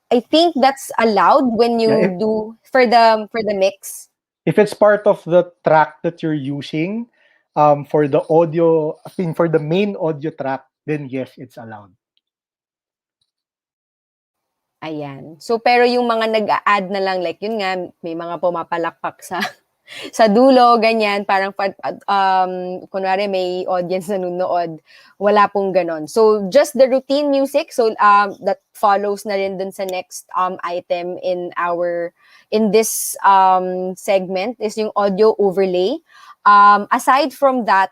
I think that's allowed when you Yeah, do for the mix. if it's part of the track that you're using, for the audio, I mean, for the main audio track, then yes, it's allowed. Ayan. So, pero yung mga nag-a-add na lang, like yun nga, may mga pumapalakpak sa sa dulo, ganyan, parang kunwari may audience na nanonood, wala pong ganon. So, just the routine music, so that follows na rin dun sa next item in this segment is yung audio overlay. Aside from that,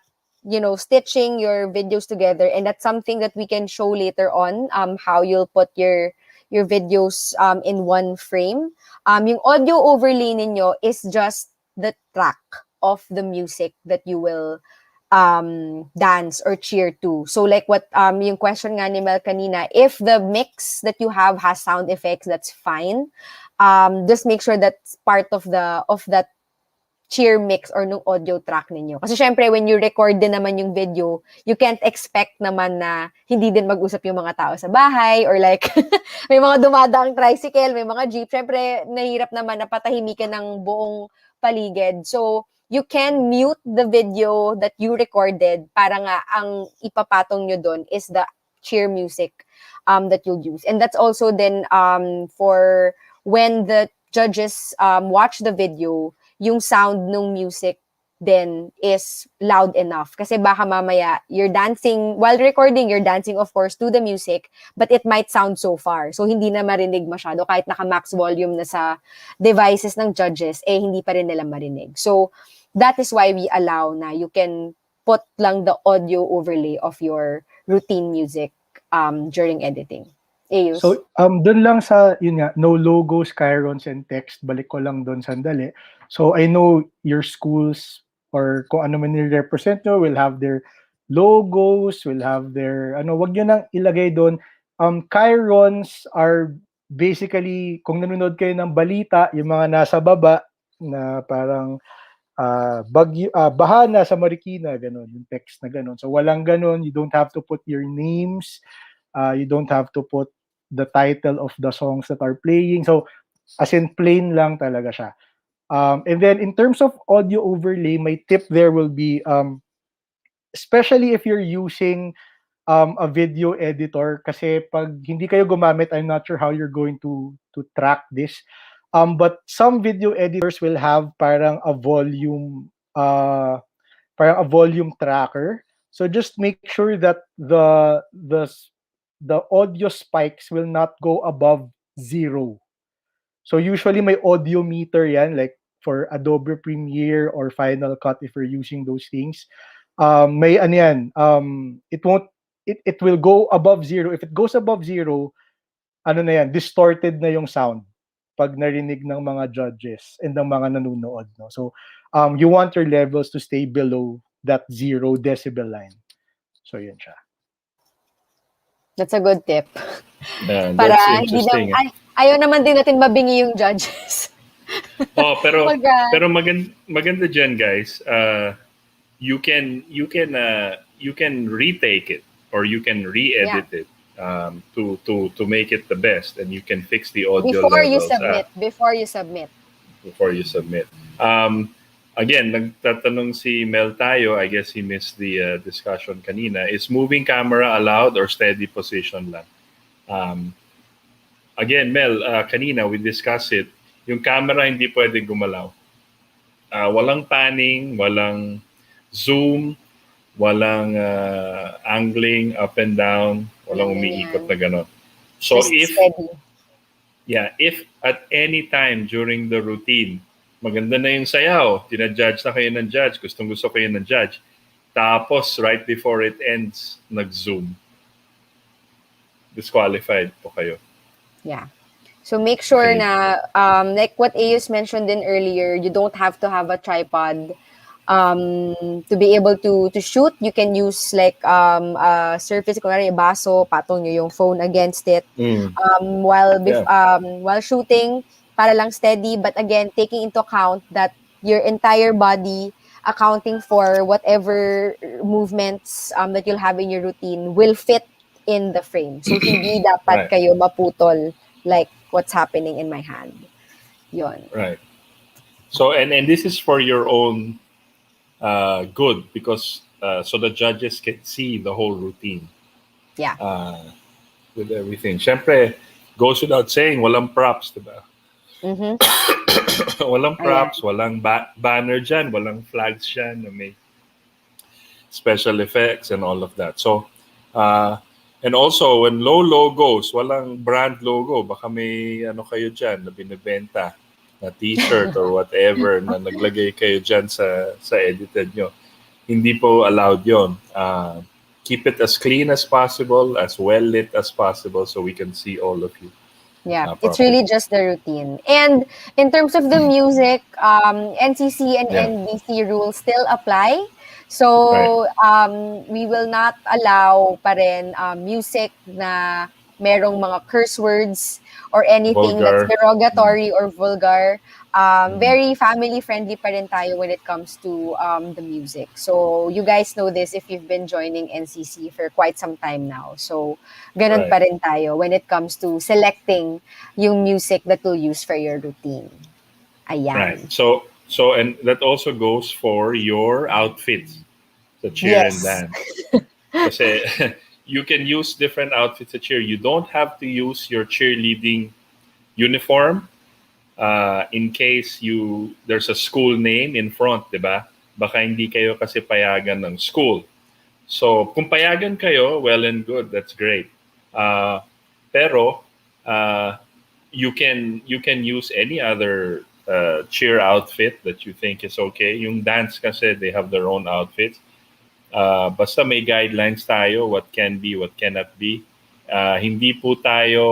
stitching your videos together, and that's something that we can show later on, how you'll put your videos in one frame. Yung audio overlay ninyo is just the track of the music that you will dance or cheer to. So like what yung question nga ni Mel kanina, if the mix that you have has sound effects, that's fine. Just make sure that's part of that cheer mix or nung audio track ninyo. Kasi syempre, when you record din naman yung video, you can't expect naman na hindi din mag-usap yung mga tao sa bahay or like, may mga dumadaang tricycle, may mga jeep. Syempre, nahirap naman na patahimikan ng buong paligid. So, you can mute the video that you recorded para nga ang ipapatong nyo doon is the cheer music that you'll use. And that's also then for when the judges watch the video, yung sound ng music then is loud enough. Kasi baka mamaya, you're dancing, while recording, you're dancing, of course, to the music, but it might sound so far. So, hindi na marinig masyado. Kahit naka-max volume na sa devices ng judges, hindi pa rin nila marinig. So, that is why we allow na you can put lang the audio overlay of your routine music during editing. Ayos. So, dun lang sa, yun nga, no logos, chirons, and text, balik ko lang dun sandali. So, I know your schools or kung ano man nire-represent nyo will have their logos, will have their, wag nyo nang ilagay dun. Chirons are basically, kung nanonood kayo ng balita, yung mga nasa baba, na parang baha na sa Marikina, ganun, yung text na ganun. So, walang ganun. You don't have to put your names. You don't have to put the title of the songs that are playing. So, as in plain lang talaga siya. And then, in terms of audio overlay, my tip there will be, especially if you're using a video editor, kasi pag hindi kayo gumamit, I'm not sure how you're going to track this. But some video editors will have parang a volume tracker. So just make sure that the audio spikes will not go above 0. So usually may audio meter yan, like for Adobe Premiere or Final Cut if you're using those things. May ano yan, it will go above 0. If it goes above 0, ano na yan, distorted na yung sound pag narinig ng mga judges and ng mga nanonood. No? So you want your levels to stay below that 0 decibel line. So yun siya. That's a good tip. Yeah, Para that's hindi interesting. ayaw naman din natin mabingi yung judges. Pero Pag, pero maganda dyan, guys. You can retake it or you can re-edit it to make it the best, and you can fix the audio before you levels submit. before you submit. Again, nagtatanong si Mel tayo, I guess he missed the discussion kanina. Is moving camera allowed or steady position lang? Again, Mel, kanina we discussed it. Yung camera hindi pwede gumalaw. Walang panning, walang zoom, walang angling up and down, walang umiikot na gano'n. So Just if steady. Yeah, if at any time during the routine, maganda na yung sayaw, tinajudge na kayo ng judge, gustong-gusto kayo ng judge, tapos right before it ends, nag-zoom, disqualified po kayo. Yeah. So make sure Okay. na, like what Ayus mentioned in earlier, you don't have to have a tripod to be able to shoot. You can use like a surface, kunwari baso, patong nyo yung phone against it Mm. Yeah. while shooting, para lang steady. But again, taking into account that your entire body, accounting for whatever movements that you'll have in your routine, will fit in the frame. So hindi dapat Right. kayo maputol like what's happening in my hand. Yon. Right. So and this is for your own good, because so the judges can see the whole routine Yeah. with everything. Siyempre, goes without saying, walang props, diba? Mhm. Walang Ayan. props, walang banner dyan, walang flags dyan na may special effects and all of that. So, and also, when low logos, walang brand logo, baka may ano kayo dyan na binibenta na t-shirt or whatever na naglagay kayo dyan sa edited nyo. Hindi po allowed yon. Keep it as clean as possible, as well lit as possible, so we can see all of you. Yeah, it's Properly. really just the routine. And in terms of the music, NCC and Yeah. NBC rules still apply. So, we will not allow pa rin music na merong mga curse words or anything that's Vulgar. derogatory or vulgar. Very family-friendly pa rin tayo when it comes to the music. So, you guys know this if you've been joining NCC for quite some time now. So, ganun Right. pa rin tayo when it comes to selecting yung music that you'll use for your routine. Ayan. Right. So and that also goes for your outfits, the cheer and Yes. dance. Kasi you can use different outfits to cheer. You don't have to use your cheerleading uniform in case there's a school name in front, diba? Baka hindi kayo kasi payagan ng school. So kung payagan kayo, well and good, that's great. Pero you can use any other cheer outfit that you think is okay. Yung dance kasi, they have their own outfits. Basta may guidelines tayo, what can be, what cannot be. Hindi po tayo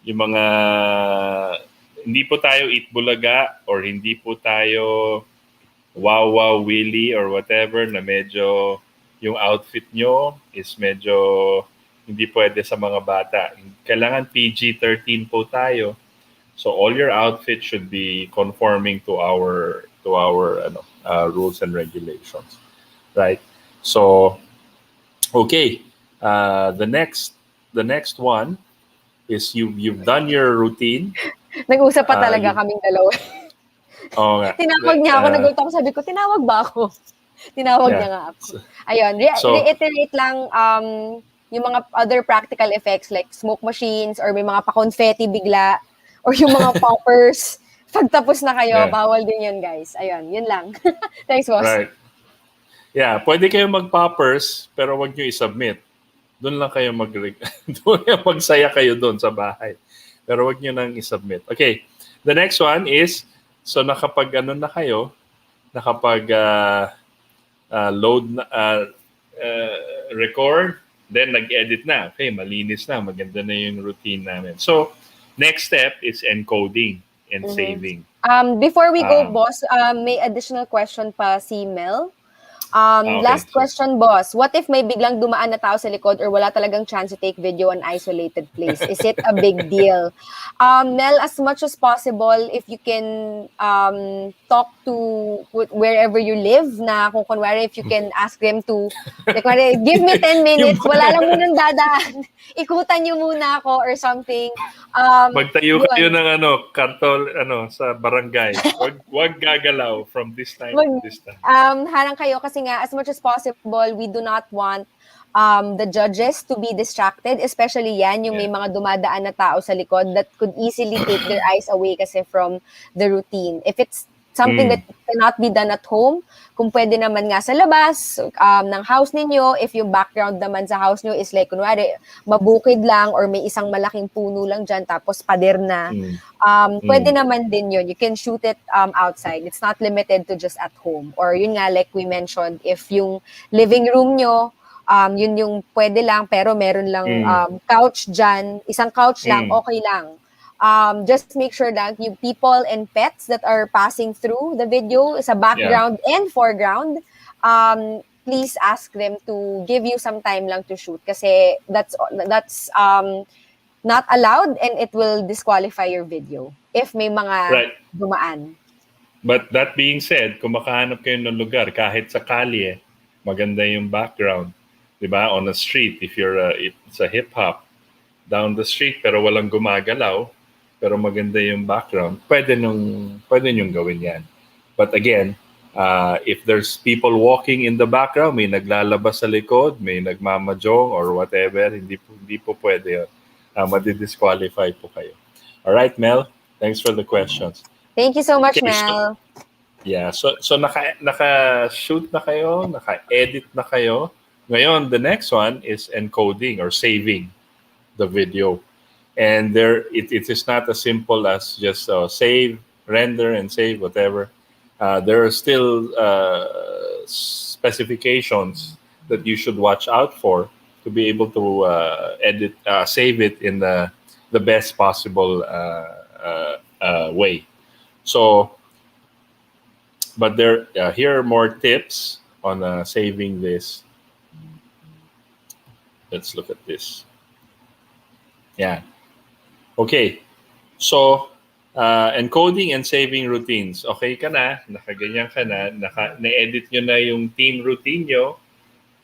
yung mga hindi po tayo Itbulaga or hindi po tayo wow wow willy or whatever na medyo yung outfit nyo is medyo hindi pwede sa mga bata. Kailangan PG-13 po tayo. So all your outfits should be conforming to our rules and regulations, right? So okay, the next one is you've done your routine. Nag-usap pa talaga kaming dalawa. Oo nga. Tinawag niya ako, nagulat ako, sabi ko, tinawag ba ako? Tinawag niya nga ako. Ayun, reiterate lang yung mga other practical effects like smoke machines or may mga pa-confetti bigla or yung mga poppers. Pagtapos na kayo, bawal din yun, guys. Ayun, yun lang. Thanks, boss. Right. Yeah, pwede kayo mag-poppers pero wag niyo i-submit. Doon lang kayo magsaya kayo doon sa bahay. Pero wag niyo nang i-submit. Okay. The next one is, so nakapag na kayo, nakapag load na, record, then nag-edit na. Okay, malinis na, maganda na yung routine namin. So, next step is encoding and saving. Before we go, boss, may additional question pa si Mel. Okay. Last question, boss. What if may biglang dumaan na tao sa likod or wala talagang chance to take video on isolated place? Is it a big deal? Mel, as much as possible, if you can talk to wherever you live, na kung kunwari, if you can ask them to, like, give me 10 minutes, wala lang munang dadaan. Ikutan niyo muna ako or something. Magtayo kayo ng kartol sa barangay. Wag gagalaw from this time to this time. Harang kayo kasi nga, as much as possible, we do not want the judges to be distracted, especially yan, yung may mga dumadaan na tao sa likod that could easily take their eyes away kasi from the routine. If it's something that cannot be done at home, kung pwede naman nga sa labas ng house ninyo, if yung background naman sa house nyo is like, kunwari, mabukid lang or may isang malaking puno lang dyan, tapos pader na, pwede naman din yun. You can shoot it outside. It's not limited to just at home. Or yun nga, like we mentioned, if yung living room nyo, yun yung pwede lang, pero meron lang couch dyan, isang couch lang, okay lang. Just make sure that yung people and pets that are passing through the video sa background and foreground, please ask them to give you some time lang to shoot kasi that's not allowed and it will disqualify your video if may mga dumaan. But that being said, kung makahanap kayo ng lugar kahit sa kalye, maganda yung background, 'di ba? On the street, if it's a hip hop down the street pero walang gumagalaw, pero maganda yung background, pwede nyong gawin yan. But again, if there's people walking in the background, may naglalabas sa likod, may nagmamajong or whatever, hindi po pwede yun. Madi-disqualify po kayo. Alright, Mel, thanks for the questions. Thank you so much, Mel. So naka-shoot na kayo, naka-edit na kayo. Ngayon, the next one is encoding or saving the video. And it is not as simple as just save, render, and save, whatever. There are still specifications that you should watch out for to be able to save it in the best possible way. So, but here are more tips on saving this. Let's look at this. Yeah. Okay, so encoding and saving routines. Okay ka na, nakaganyan ka na, na-edit nyo na yung team routine nyo.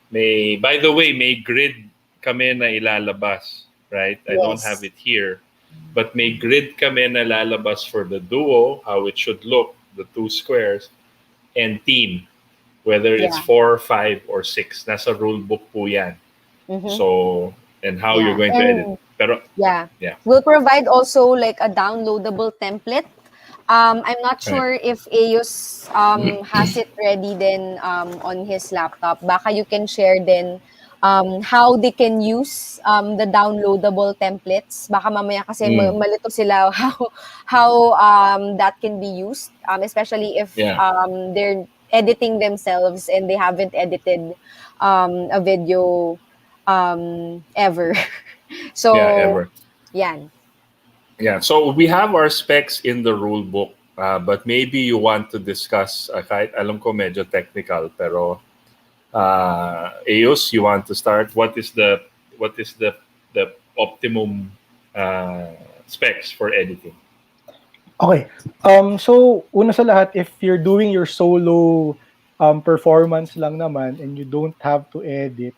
By the way, may grid kami na ilalabas, right? I don't have it here. But may grid kami na lalabas for the duo, how it should look, the two squares, and team, whether it's 4, 5, or 6. Nasa rule book po yan. So, and how you're going to edit. Pero, we'll provide also like a downloadable template. I'm not sure if Eos has it ready then on his laptop. Baka you can share then how they can use the downloadable templates. Baka mamaya kasi malito sila how that can be used, especially if they're editing themselves and they haven't edited a video ever. So, ever. Yan. Yeah, so we have our specs in the rule book, but maybe you want to discuss, kahit alam ko medyo technical, pero Eos, you want to start? What is the optimum specs for editing? Okay. So una sa lahat, if you're doing your solo performance lang naman and you don't have to edit,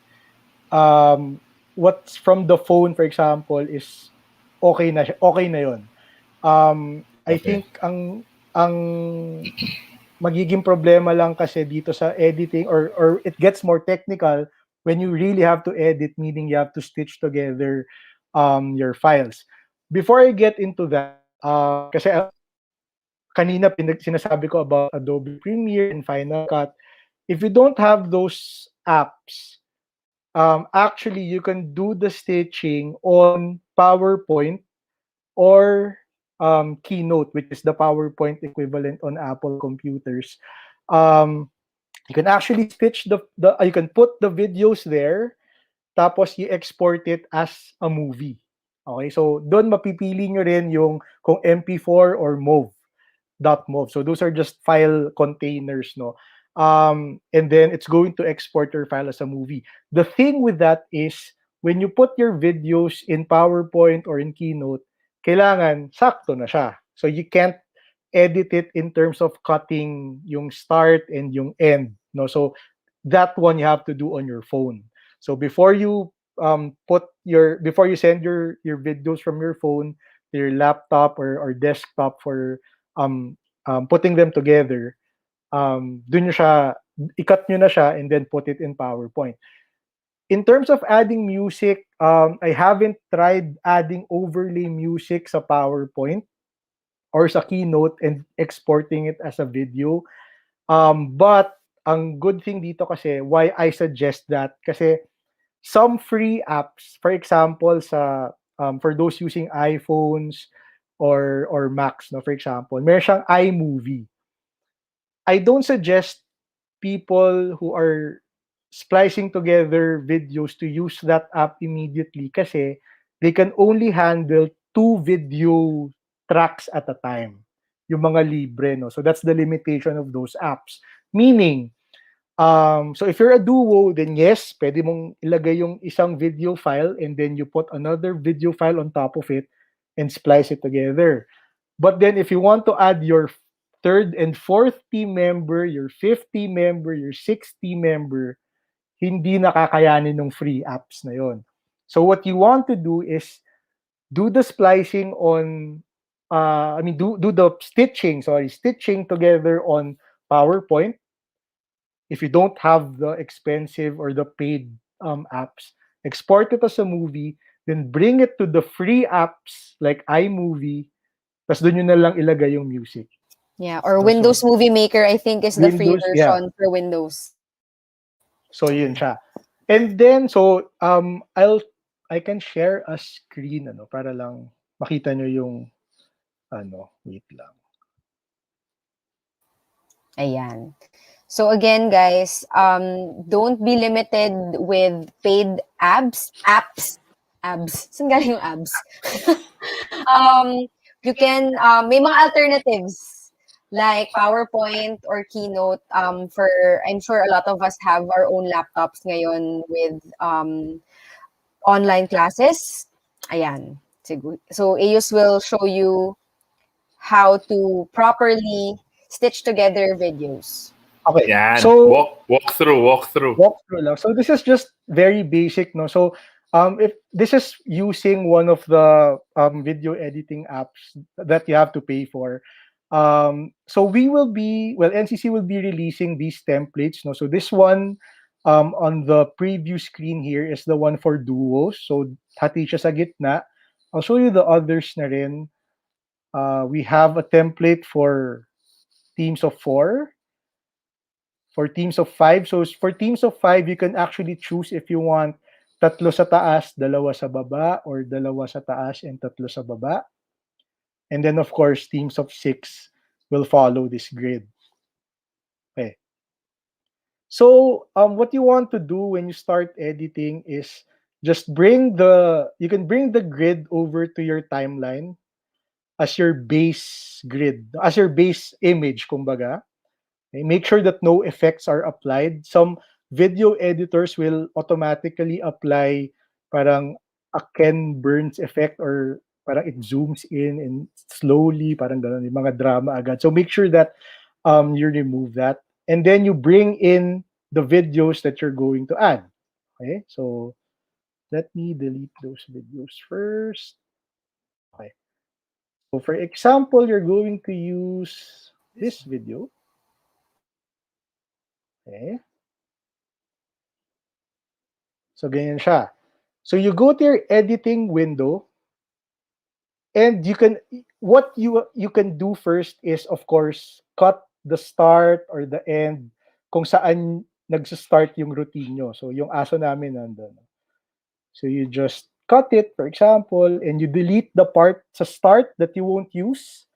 what's from the phone, for example, is okay na yun. I think ang magiging problema lang kasi dito sa editing or it gets more technical when you really have to edit, meaning you have to stitch together your files. Before I get into that, kasi kanina sinasabi ko about Adobe Premiere and Final Cut, if you don't have those apps, actually you can do the stitching on PowerPoint or Keynote, which is the PowerPoint equivalent on Apple computers. You can actually stitch you can put the videos there, tapos you export it as a movie. Okay, so doon mapipili nyo rin yung kung MP4 or .mov. So those are just file containers, no? And then it's going to export your file as a movie. The thing with that is when you put your videos in PowerPoint or in Keynote, kailangan sakto na siya. So you can't edit it in terms of cutting yung start and yung end, no? So that one you have to do on your phone. So before you before you send your videos from your phone to your laptop or desktop for putting them together, dun nyo siya, ikat nyo na siya and then put it in PowerPoint. In terms of adding music, I haven't tried adding overlay music sa PowerPoint. or sa Keynote and exporting it as a video. But ang good thing dito kasi, why I suggest that, kasi some free apps, for example, for those using iPhones or Macs, no, for example, meron siyang iMovie. I don't suggest people who are splicing together videos to use that app immediately kasi they can only handle 2 video tracks at a time. Yung mga libre, no? So that's the limitation of those apps. Meaning, so if you're a duo, then yes, pwede mong ilagay yung isang video file and then you put another video file on top of it and splice it together. But then if you want to add your third and fourth team member, your fifth team member, your sixth team member, hindi nakakayanin ng free apps na yon. So what you want to do is do the splicing on, do the stitching together on PowerPoint. If you don't have the expensive or the paid apps, export it as a movie, then bring it to the free apps like iMovie, tapos doon nyo na lang ilagay yung music. Yeah, or So, Windows Movie Maker, I think, is the free Windows, yeah. version for Windows. So yun siya. And then, so I can share a screen para lang makita nyo yung wait lang. Ayan. So again, guys, don't be limited with paid apps. Saan galing yung abs? You can, may mga alternatives like PowerPoint or Keynote. I'm sure a lot of us have our own laptops ngayon with online classes. Ayan. So Aeus will show you how to properly stitch together videos. Okay. Yan. So walk through. lang. So this is just very basic, no. So if this is using one of the video editing apps that you have to pay for. So NCC will be releasing these templates, no. So this one on the preview screen here is the one for duos. So hati siya sa gitna. I'll show you the others na rin. We have a template for teams of 4, for teams of 5. So for teams of 5, you can actually choose if you want tatlo sa taas, dalawa sa baba, or dalawa sa taas and tatlo sa baba. And then, of course, teams of 6 will follow this grid. Okay. So what you want to do when you start editing is just you can bring the grid over to your timeline as your base grid, as your base image, kumbaga. Okay? Make sure that no effects are applied. Some video editors will automatically apply parang a Ken Burns effect, or parang it zooms in and slowly, parang ganun, yung mga drama agad. So make sure that you remove that. And then you bring in the videos that you're going to add. Okay, so let me delete those videos first. Okay. So for example, you're going to use this video. Okay. So ganyan siya. So you go to your editing window, and what you can do first is, of course, cut the start or the end kung saan nagsa-start yung routine nyo. So yung aso namin nandun. So you just cut it, for example, and you delete the part sa start that you won't use,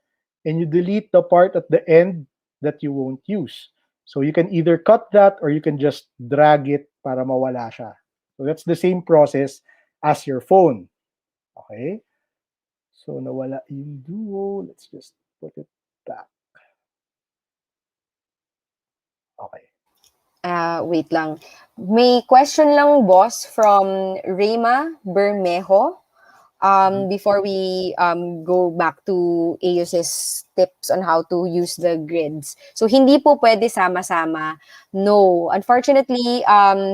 and you delete the part at the end that you won't use. So you can either cut that or you can just drag it para mawala siya. So that's the same process as your phone. Okay? So nawala yung duo. Let's just put it back. Okay. Wait lang. May question lang, boss, from Rema Bermejo. Before we go back to Aeus's tips on how to use the grids. So, hindi po pwede sama-sama. No. Unfortunately,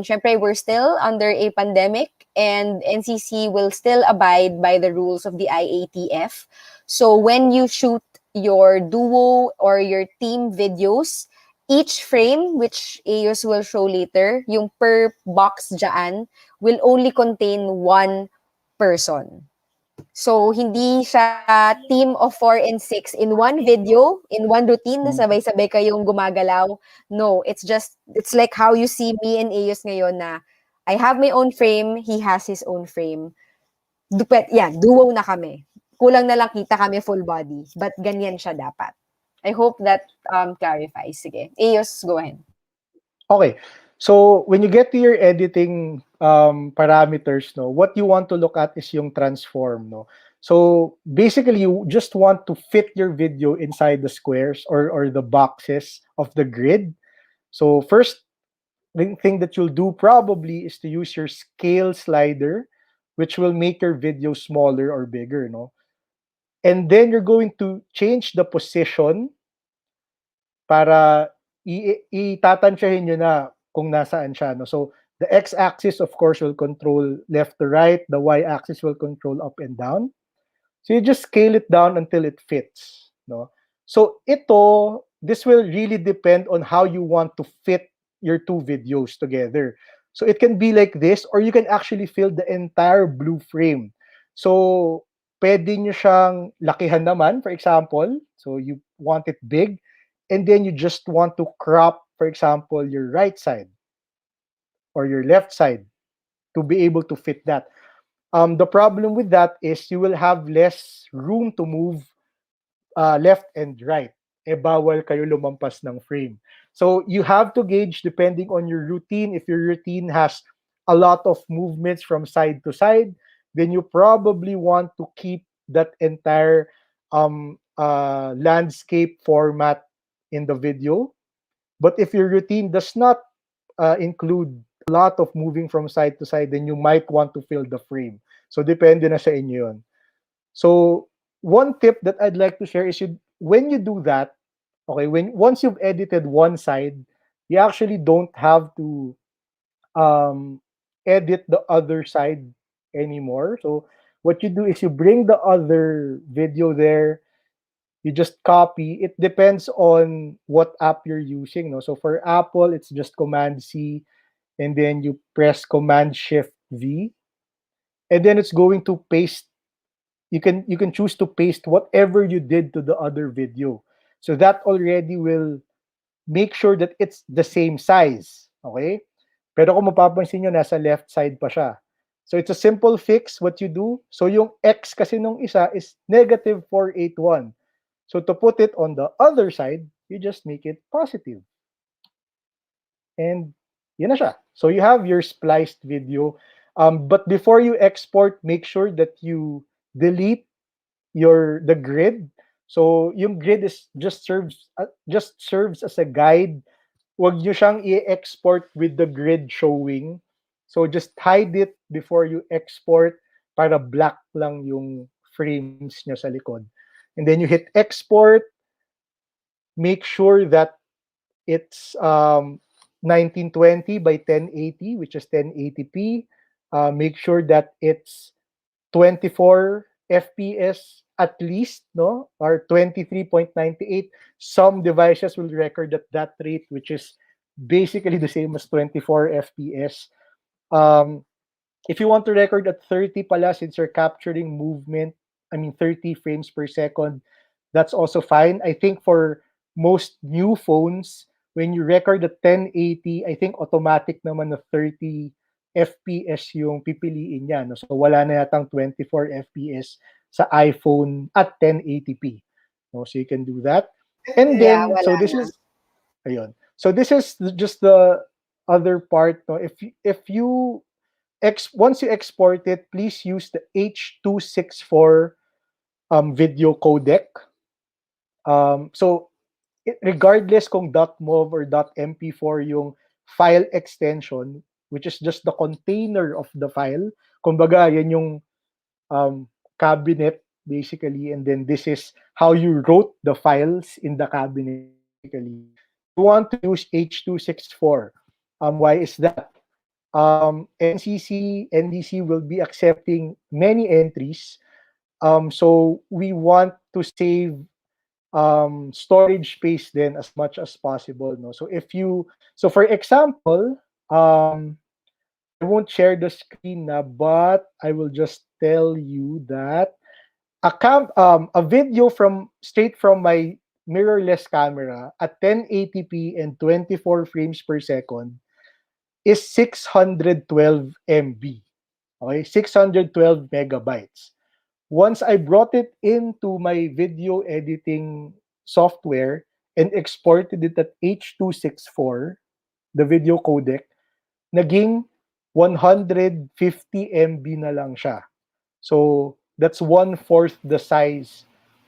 syempre, we're still under a pandemic, and NCC will still abide by the rules of the IATF. So, when you shoot your duo or your team videos, each frame, which Aeus will show later, yung per box dyan, will only contain one person. So, hindi siya team of 4 and 6 in one video, in one routine na Mm. sabay-sabay kayong gumagalaw. No, it's like how you see me and Eos ngayon na I have my own frame, he has his own frame. Yan, duo na kami. Kulang na lang kita kami full body. But ganyan siya dapat. I hope that clarifies. Sige. Eos, go ahead. Okay. So when you get to your editing parameters, no, what you want to look at is yung transform, no. So basically, you just want to fit your video inside the squares or the boxes of the grid. So first thing that you'll do probably is to use your scale slider, which will make your video smaller or bigger, no. And then you're going to change the position para itatansyahin nyo na kung nasaan siya. No? So, the x-axis, of course, will control left to right. The y-axis will control up and down. So, you just scale it down until it fits. No? So, this will really depend on how you want to fit your two videos together. So, it can be like this, or you can actually fill the entire blue frame. So, pwede nyo siyang lakihan naman, for example. So, you want it big, and then you just want to crop, for example, your right side or your left side to be able to fit that. The problem with that is you will have less room to move left and right. Bawal kayo lumampas ng frame. So you have to gauge depending on your routine. If your routine has a lot of movements from side to side, then you probably want to keep that entire landscape format in the video. But if your routine does not include a lot of moving from side to side, then you might want to fill the frame. So depende na sa inyo yun. So one tip that I'd like to share is when you do that, okay, once you've edited one side, you actually don't have to um, edit the other side anymore. So what you do is you bring the other video there, you just copy. It depends on what app you're using. No? So for Apple, it's just Command C, and then you press Command Shift V, and then it's going to paste. You can choose to paste whatever you did to the other video. So that already will make sure that it's the same size. Okay? Pero kung mapapansin nyo, nasa left side pa siya. So it's a simple fix. What you do, so yung X kasi nung isa is -481. So to put it on the other side, you just make it positive. And yun na siya. So you have your spliced video. But before you export, make sure that you delete the grid. So yung grid is just serves as a guide. Huwag nyo siyang i-export with the grid showing. So just hide it before you export para black lang yung frames nyo sa likod. And then you hit export. Make sure that it's 1920 by 1080, which is 1080p. Make sure that it's 24 FPS at least, no? Or 23.98. Some devices will record at that rate, which is basically the same as 24 FPS. If you want to record at 30 pala, since you're capturing movement, 30 frames per second, that's also fine. I think for most new phones, when you record at 1080, I think automatic naman na 30 FPS yung pipiliin niya. No? So wala na yatang 24 FPS sa iPhone at 1080p. No? So you can do that. And Yeah, then, so wala this na. is, ayun. So this is just the other part. No? If you once you export it, please use the H.264 video codec. So regardless kung .mov or .mp4 yung file extension, which is just the container of the file. Kumbaga, yan yung cabinet basically, and then this is how you wrote the files in the cabinet basically. You want to use H.264. Why is that? NDC will be accepting many entries. So we want to save storage space then as much as possible. No? So for example, I won't share the screen na, but I will just tell you that a video from straight from my mirrorless camera at 1080p and 24 frames per second is 612 MB. Okay, 612 megabytes. Once I brought it into my video editing software and exported it at H.264, the video codec, naging 150 MB na lang siya. So that's 1/4 the size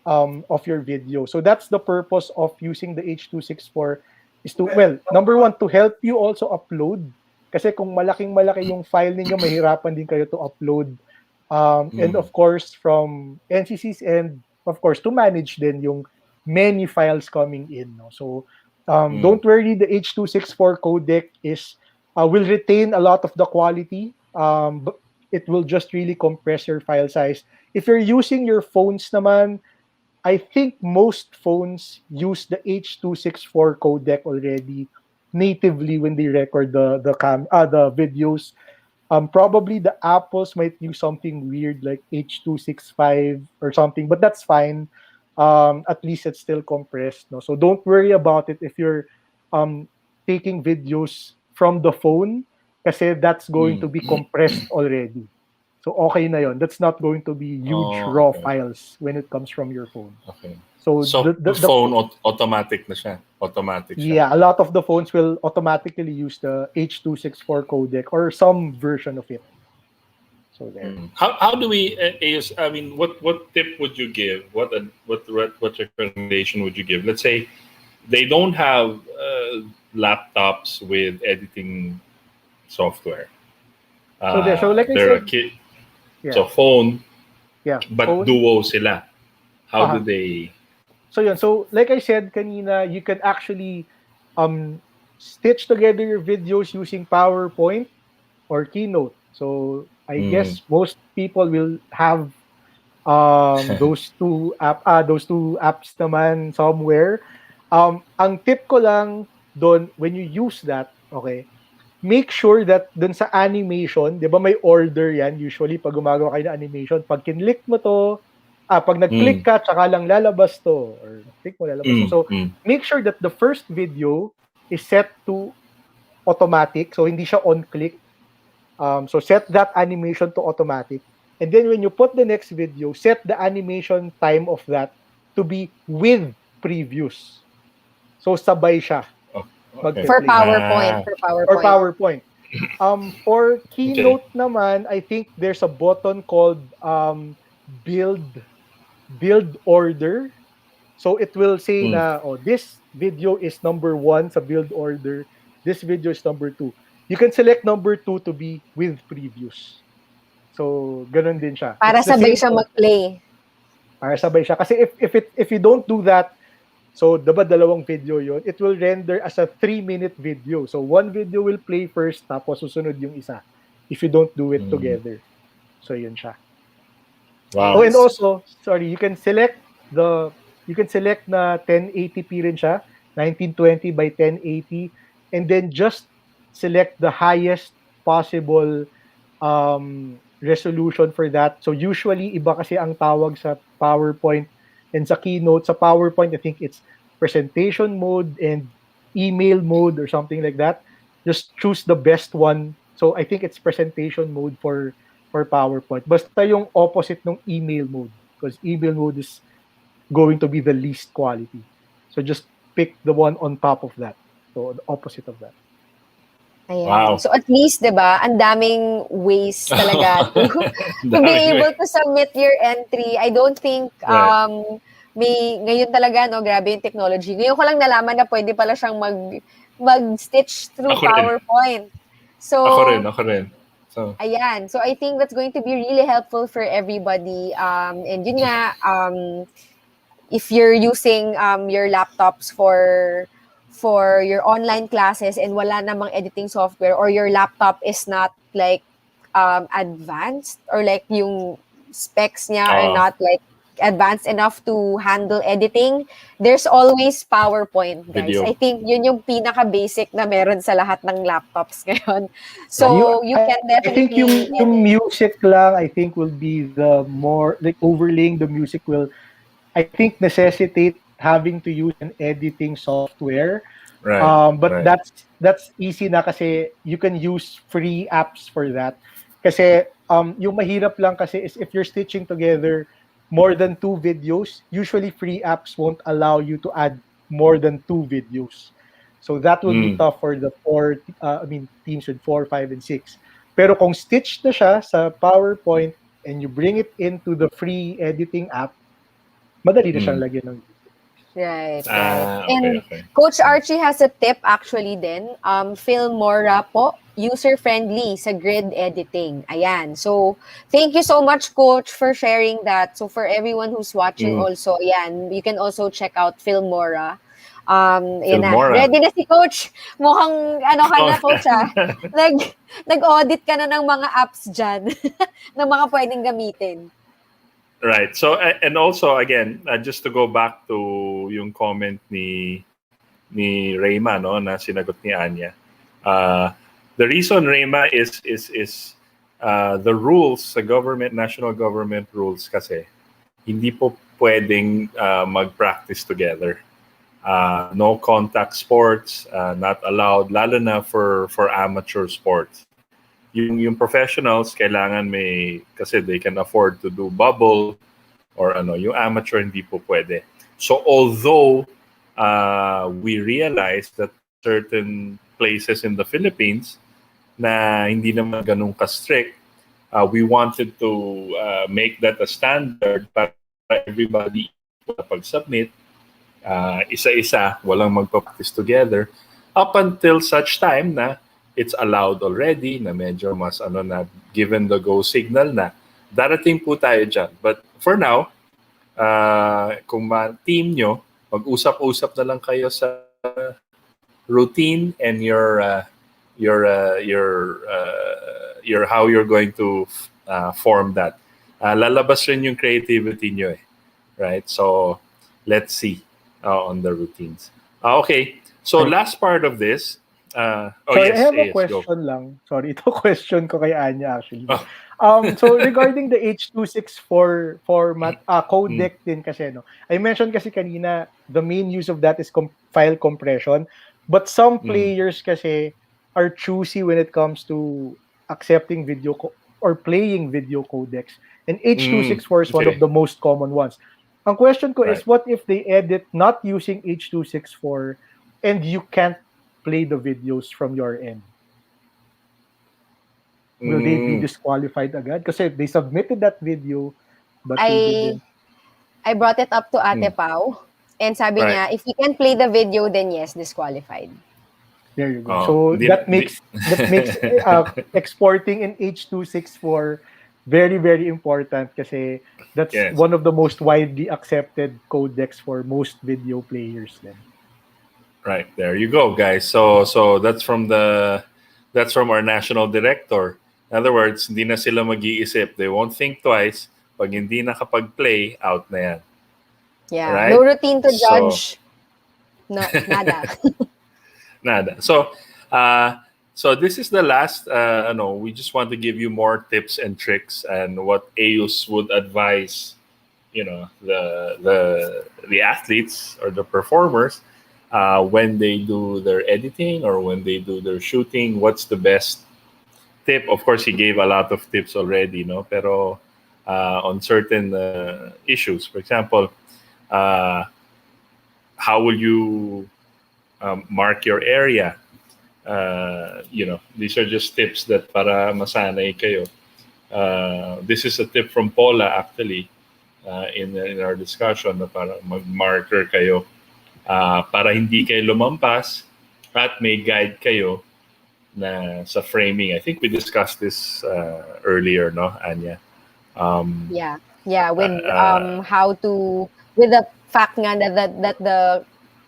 of your video. So that's the purpose of using the H.264 is to, well, number one, to help you also upload. Kasi kung malaking-malaki yung file ninyo, mahirapan din kayo to upload. And of course, from NCC's end, of course, to manage din yung many files coming in. No? So don't worry, the H.264 codec will retain a lot of the quality. But it will just really compress your file size. If you're using your phones naman, I think most phones use the H.264 codec already natively when they record the videos. Probably the Apples might use something weird like H.265 or something, but that's fine. At least it's still compressed. No? So don't worry about it if you're taking videos from the phone, kasi that's going to be compressed already. So okay na yon. That's not going to be huge raw files when it comes from your phone. Okay. So the phone automatic na siya. Automatic siya. Yeah, a lot of the phones will automatically use the H.264 codec or some version of it. So there. How do we use? I mean, what tip would you give? What recommendation would you give? Let's say they don't have laptops with editing software. So like I they're said, a kid. Yeah. So phone. Yeah. But phone. duo sila. How do they? So yun. So like I said kanina, you can actually stitch together your videos using PowerPoint or Keynote. So I guess most people will have those two apps naman somewhere. Ang tip ko lang doon, when you use that, okay, make sure that dun sa animation, di ba may order yan usually pag gumagawa kayo ng animation, pag kinlik mo to, pag nag-click ka, tsaka lang lalabas to, or click mo, lalabas to. So make sure that the first video is set to automatic, so hindi siya on-click. So set that animation to automatic. And then when you put the next video, set the animation time of that to be with previews. So sabay siya. Okay. For PowerPoint. Or PowerPoint. For Keynote naman, I think there's a button called build order. So it will say na, this video is number 1 sa build order. This video is number 2. You can select number 2 to be with previews. So ganun din siya. Para sabay siya mag-play. Para sabay siya. Kasi if you don't do that, so diba dalawang video yon, it will render as a 3-minute video. So one video will play first, tapos susunod yung isa. If you don't do it together. So yun siya. Wow. Oh, and also, sorry, you can select na 1080p rin siya, 1920 by 1080, and then just select the highest possible resolution for that. So usually iba kasi ang tawag sa PowerPoint and sa Keynote. Sa PowerPoint, I think it's presentation mode and email mode or something like that. Just choose the best one. So I think it's presentation mode for PowerPoint. Basta yung opposite ng email mode, because email mode is going to be the least quality. So just pick the one on top of that. So the opposite of that. Ayan. Wow. So at least, 'di ba, ang daming ways talaga to be able to submit your entry. I don't think may ngayon talaga, no, grabe yung technology. Ngayon ko lang nalaman na pwede pala siyang mag-stitch through PowerPoint. So Ako rin. So ayan. So I think that's going to be really helpful for everybody. And yun nga, if you're using your laptops for your online classes and wala namang editing software, or your laptop is not like advanced, or like yung specs niya are not like advanced enough to handle editing, there's always PowerPoint, guys. I Video. think yun yung pinaka-basic na meron sa lahat ng laptops ngayon. Right. You, So, you can I think definitely yung edit. music lang, I think will be the more, like overlaying the music will, I think, necessitate having to use an editing software. Right. But Right. that's easy na kasi you can use free apps for that. Kasi yung mahirap lang kasi is if you're stitching together more than two videos, usually free apps won't allow you to add more than two videos. So that will be Mm. tough for the teams with 4, 5, and 6. Pero kung stitched na siya sa PowerPoint and you bring it into the free editing app, madali na siyang Mm. lagyan ng. Right, right. Ah, okay, And okay. Coach Archie has a tip actually din. Filmora po, user-friendly sa grid editing. Ayan. So, thank you so much, Coach, for sharing that. So, for everyone who's watching Mm. also, ayan, you can also check out Filmora. Ayan na. Filmora. Ready na si Coach. Mukhang, ano ka na, Coach, ah. Nag-audit ka na ng mga apps dyan na mga pwedeng gamitin. Right. So and also again, just to go back to yung comment ni Rayma, no, na sinagot ni Anya. The reason, Rayma, is the rules sa government, national government rules kasi hindi po pwedeng mag-practice together. No contact sports, not allowed, lalo na for amateur sports. Yung professionals kailangan may, kasi they can afford to do bubble or yung amateur hindi po pwede. So although we realize that certain places in the Philippines na hindi naman ganun ka-strict, we wanted to make that a standard para everybody pag-submit, isa-isa, walang magpa-practice together, up until such time na it's allowed already, na medyo mas na, given the go signal na, darating po tayo dyan. But for now, kung team nyo, mag-usap-usap na lang kayo sa routine and your how you're going to form that. Lalabas rin yung creativity nyo right? So let's see on the routines. Okay, so last part of this. Sorry, yes, I have a yes, question go. lang. Sorry, ito question ko kay Anya actually. Oh. So regarding the H.264 format, codec din kasi, no? I mentioned kasi kanina, the main use of that is file compression. But some players kasi are choosy when it comes to accepting video or playing video codecs. And H.264 is one of the most common ones. Ang question ko is, what if they edit not using H.264 and you can't play the videos from your end? Will they be disqualified agad? Kasi they submitted that video, but they didn't. I brought it up to Ate Pao, and sabi niya, if you can play the video, then yes, disqualified. There you go. So that makes exporting in H.264 very, very important kasi that's one of the most widely accepted codecs for most video players then. Right, there you go, guys. So that's from our national director. In other words, hindi na sila mag-iisip. They won't think twice. Pag hindi nakapag-play, out na yan. Yeah, right? No routine to judge. No, nada. Nada. So this is the last. We just want to give you more tips and tricks and what AUs would advise. The athletes or the performers when they do their editing or when they do their shooting. What's the best tip? Of course, he gave a lot of tips already. Pero on certain issues, for example, how will you mark your area? These are just tips that para masanay kayo. This is a tip from Paula actually in our discussion na para mag-marker kayo para hindi kayo lumampas at may guide kayo na sa framing. I think we discussed this earlier, no, Anya? With how to, with the fact nga that the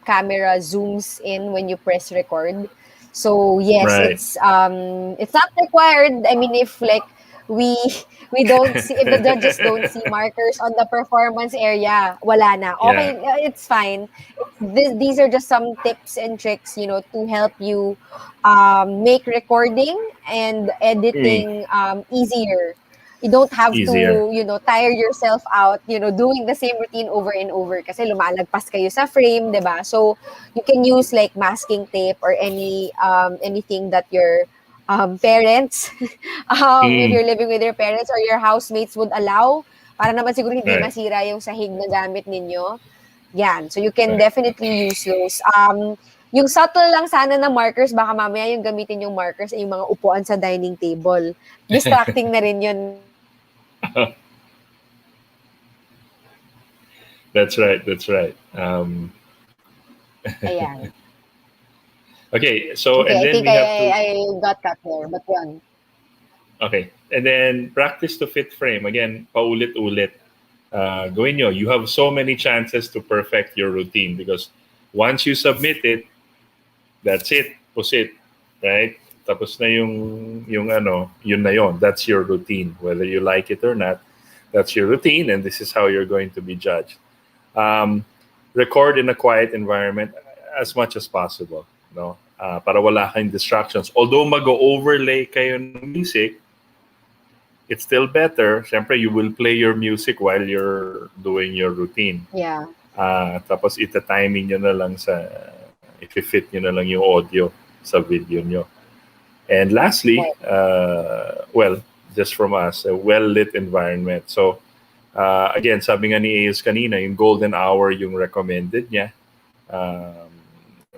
camera zooms in when you press record. So yes, right. It's not required. I mean, if like we we don't see, if the judges don't see markers on the performance area, wala na. Yeah. Okay, it's fine. These are just some tips and tricks, to help you make recording and Mm, editing easier. You don't have easier. to, tire yourself out, doing the same routine over and over kasi lumalagpas kayo sa frame, 'di ba? So you can use like masking tape or anything that your parents, if Mm, you're living with your parents or your housemates would allow, para naman siguro hindi right. masira yung sahig na gamit ninyo. Yan. So you can Right. definitely use those. Yung subtle lang sana na markers, baka mamaya yung gamitin yung markers ay yung mga upuan sa dining table. Distracting na rin yun. That's right. That's right. Ayan. Okay. So, Okay, and I then think we have to. I got cut there, but yun. Okay. And then practice to fit frame. Again, paulit-ulit. Gawin nyo. You have so many chances to perfect your routine because once you submit it, that's it. Pusit. Right? Tapos na yun na yun. That's your routine. Whether you like it or not, that's your routine and this is how you're going to be judged. Um, record in a quiet environment as much as possible. No? Para wala kayong distractions. Although mag-overlay kayo ng music, it's still better. Siyempre, you will play your music while you're doing your routine. Yeah. Tapos ita-timing nyo na lang if-fit nyo na lang yung audio sa video nyo. And lastly, well, just from us, a well-lit environment. So, again, sabi nga ni Ace kanina, yung golden hour yung recommended niya.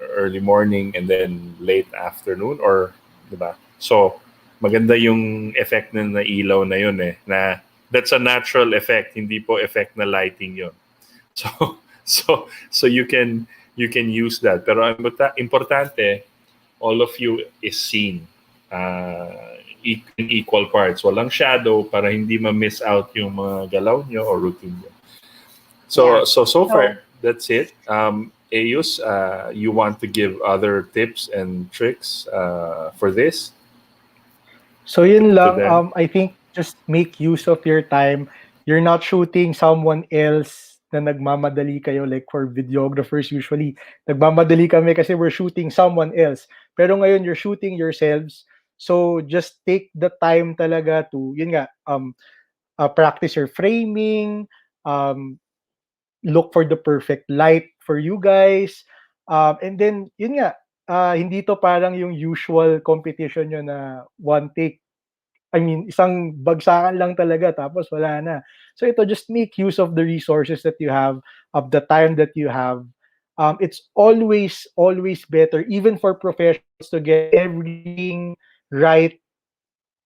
Early morning and then late afternoon or, diba? So, maganda yung effect na ilaw na yun na that's a natural effect, hindi po effect na lighting yun. So you can use that. Pero ang importante, all of you is seen in equal parts. Walang shadow para hindi ma-miss out yung mga galaw nyo or routine nyo. So far, that's it. Ayus, you want to give other tips and tricks for this? So yun To lang, them? I think just make use of your time. You're not shooting someone else na nagmamadali kayo, like for videographers usually. Nagmamadali kami kasi we're shooting someone else. Pero ngayon you're shooting yourselves. So just take the time talaga to, yun nga, practice your framing, um, look for the perfect light for you guys. And then, yun nga, hindi to parang yung usual competition nyo na one take. I mean, isang bagsakan lang talaga tapos wala na. So ito, just make use of the resources that you have, of the time that you have. It's always better, even for professionals, to get everything right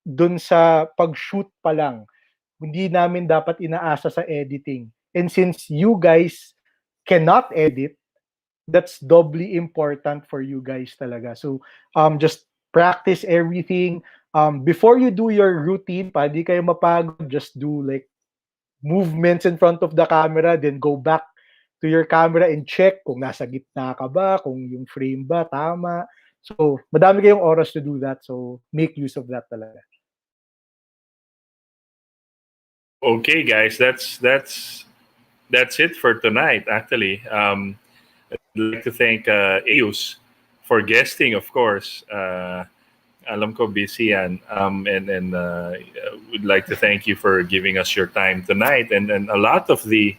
dun sa pag-shoot pa lang. Hindi namin dapat inaasa sa editing. And since you guys cannot edit, that's doubly important for you guys talaga. So just practice everything. Before you do your routine, pa di kayo mapagod, just do like movements in front of the camera, then go back to your camera and check kung nasa gitna ka ba, kung yung frame ba tama. So madami kayong oras to do that. So make use of that talaga. Okay, guys, that's it for tonight. Actually, I'd like to thank Eus for guesting, of course. Alam ko busy yan. And we'd like to thank you for giving us your time tonight and a lot of the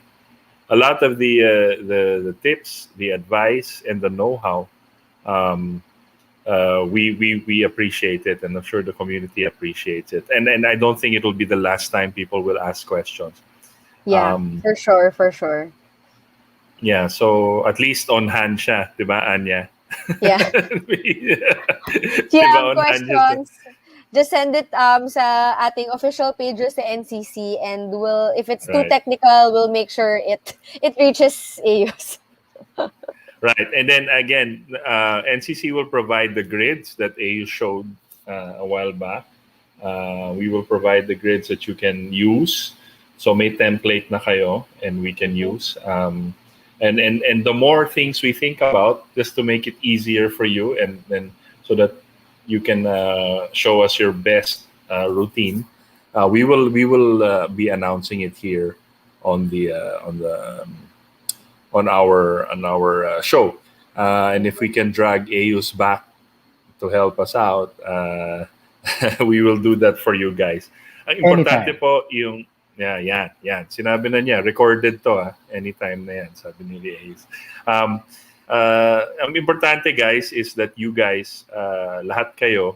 the tips, the advice, and the know-how. Um, we appreciate it, and I'm sure the community appreciates it. And I don't think it will be the last time people will ask questions. Yeah, for sure, for sure. Yeah, so at least on hand siya, 'di ba, Anya? Yeah. If you 'Di ba, have on hand siya. questions, just send it sa ating official pages sa NCC, and if it's too Right. technical, we'll make sure it reaches AUs. Right, and then again, NCC will provide the grids that AU showed a while back. We will provide the grids that you can use. So may template na kayo, and we can use. And the more things we think about, just to make it easier for you, and so that you can show us your best routine. We will be announcing it here on the on our show. And if we can drag Eus back to help us out, we will do that for you guys. Ang importante Anytime. po yung yan. Sinabi na niya, recorded to anytime na yan, sabi ni Ace. Ang importante guys is that you guys, lahat kayo,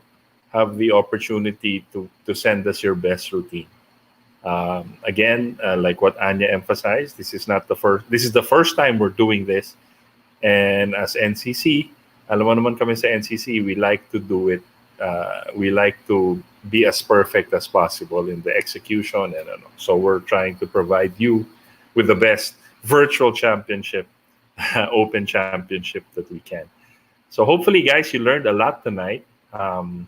have the opportunity to send us your best routine. Again, like what Anya emphasized, this is the first time we're doing this. And as NCC, alam mo naman kami sa NCC, we like to do it. We like to be as perfect as possible in the execution, and so we're trying to provide you with the best virtual championship, open championship that we can. So hopefully, guys, you learned a lot tonight. And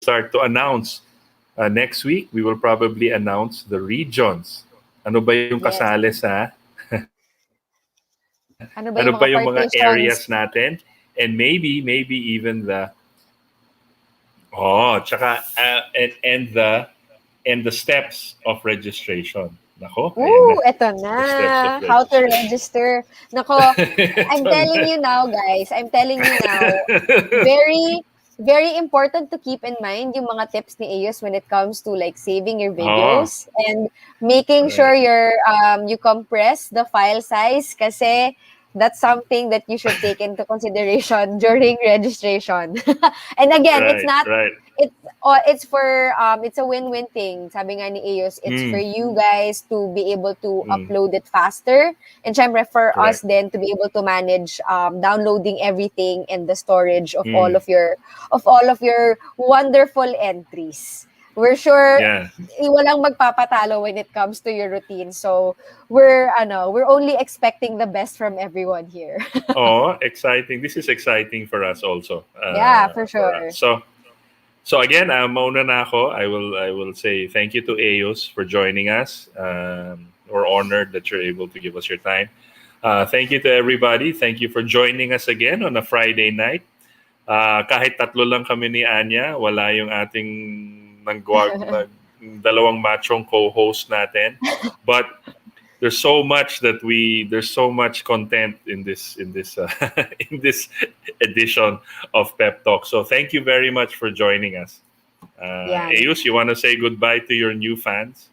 start to announce next week. We will probably announce the regions. Ano ba yung kasali sa Ano ba ano yung ba mga yung mga areas partitions? natin, and maybe even the tsaka and the steps of registration. Nako, ayan na. Eto The steps of na. How to registration. register. Nako, I'm Ito telling na. you now, guys. I'm telling you now. Very, very important to keep in mind yung mga tips ni Eos when it comes to like saving your videos and making sure Right. you compress the file size kasi that's something that you should take into consideration during registration. And again, it's not Right. it's a win-win thing. Sabi nga ni Eos, it's for Mm, you guys to be able to mm, upload it faster, and syempre for us correct. then to be able to manage downloading everything and the storage of all Mm, of your wonderful entries. We're sure yeah. walang magpapatalo when it comes to your routine. So we're only expecting the best from everyone here. Oh, exciting. This is exciting for us also. Yeah, for For us. sure. So again, mauna na ako. I will say thank you to Eos for joining us. We're honored that you're able to give us your time. Thank you to everybody. Thank you for joining us again on a Friday night. Kahit tatlo lang kami ni Anya, wala yung ating dalawang machong co-host natin. But there's so much content in this in this edition of Pep Talk. So thank you very much for joining us. Yeah. Eus, you want to say goodbye to your new fans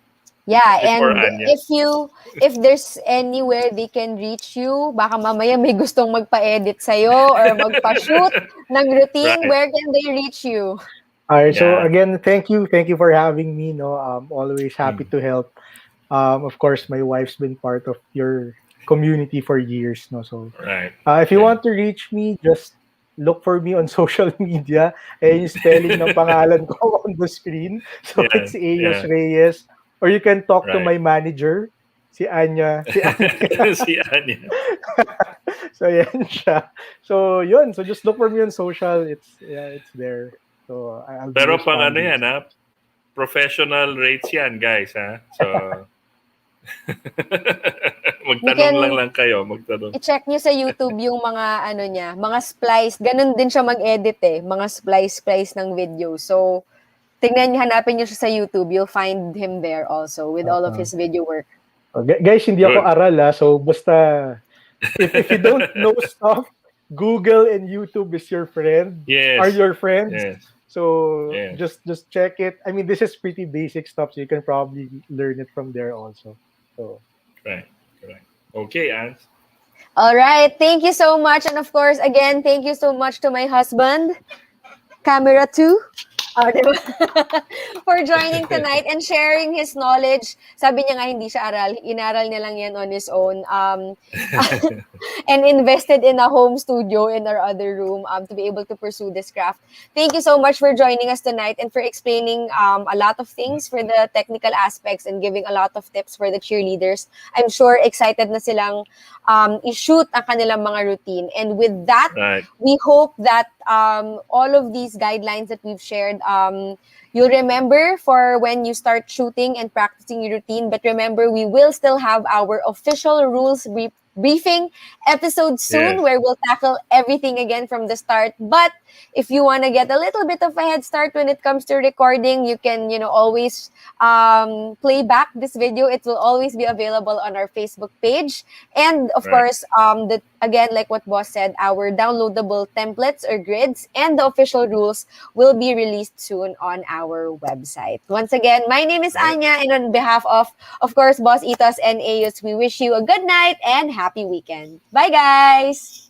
Yeah, before and Anya? if there's anywhere they can reach you, baka mamaya may gustong magpa-edit sa'yo or magpa-shoot ng routine, Right. where can they reach you? All right. So Yeah. again, thank you for having me. No, always happy Mm. to help. Of course, my wife's been part of your community for years. No, so Right. if you Yeah. want to reach me, just look for me on social media. And yung spelling ng pangalan ko on the screen. So Yeah. it's Eos Yeah. Reyes. Or you can talk to Right. my manager, si Anya. Si Anya. Si Anya. So yan siya. So yun. So just look for me on social. It's there. So I'll be Pero pang ano responding. yan, professional rates yan, guys, ha? So, magtanong lang kayo. Magtanong. I-check nyo sa YouTube yung mga niya, mga splice. Ganun din siya mag-edit mga splice ng video. So, tingnan nyo, hanapin nyo siya sa YouTube. You'll find him there also with all of his video work. Guys, hindi ako Good. aral so basta if you don't know stuff, Google and YouTube is your friend. Yes. Are your friends. Yes. So Yes. just check it. I mean, this is pretty basic stuff, so you can probably learn it from there also. So Right. Okay, Ans. All right. Thank you so much. And of course, again, thank you so much to my husband, Camera 2. Diba? For joining tonight and sharing his knowledge. Sabi niya nga hindi siya aral. Inaral niya lang yan on his own. And invested in a home studio in our other room to be able to pursue this craft. Thank you so much for joining us tonight and for explaining a lot of things for the technical aspects and giving a lot of tips for the cheerleaders. I'm sure excited na silang i-shoot ang kanilang mga routine. And with that, Right. we hope that all of these guidelines that we've shared, you'll remember for when you start shooting and practicing your routine. But remember, we will still have our official rules briefing episode soon Yes. where we'll tackle everything again from the start. But if you want to get a little bit of a head start when it comes to recording, you can, always play back this video. It will always be available on our Facebook page. And of Right. course, again, like what Boss said, our downloadable templates or grids and the official rules will be released soon on our website. Once again, my name is Right. Anya, and on behalf of course, Boss Itos and Ayus, we wish you a good night and happy weekend. Bye, guys!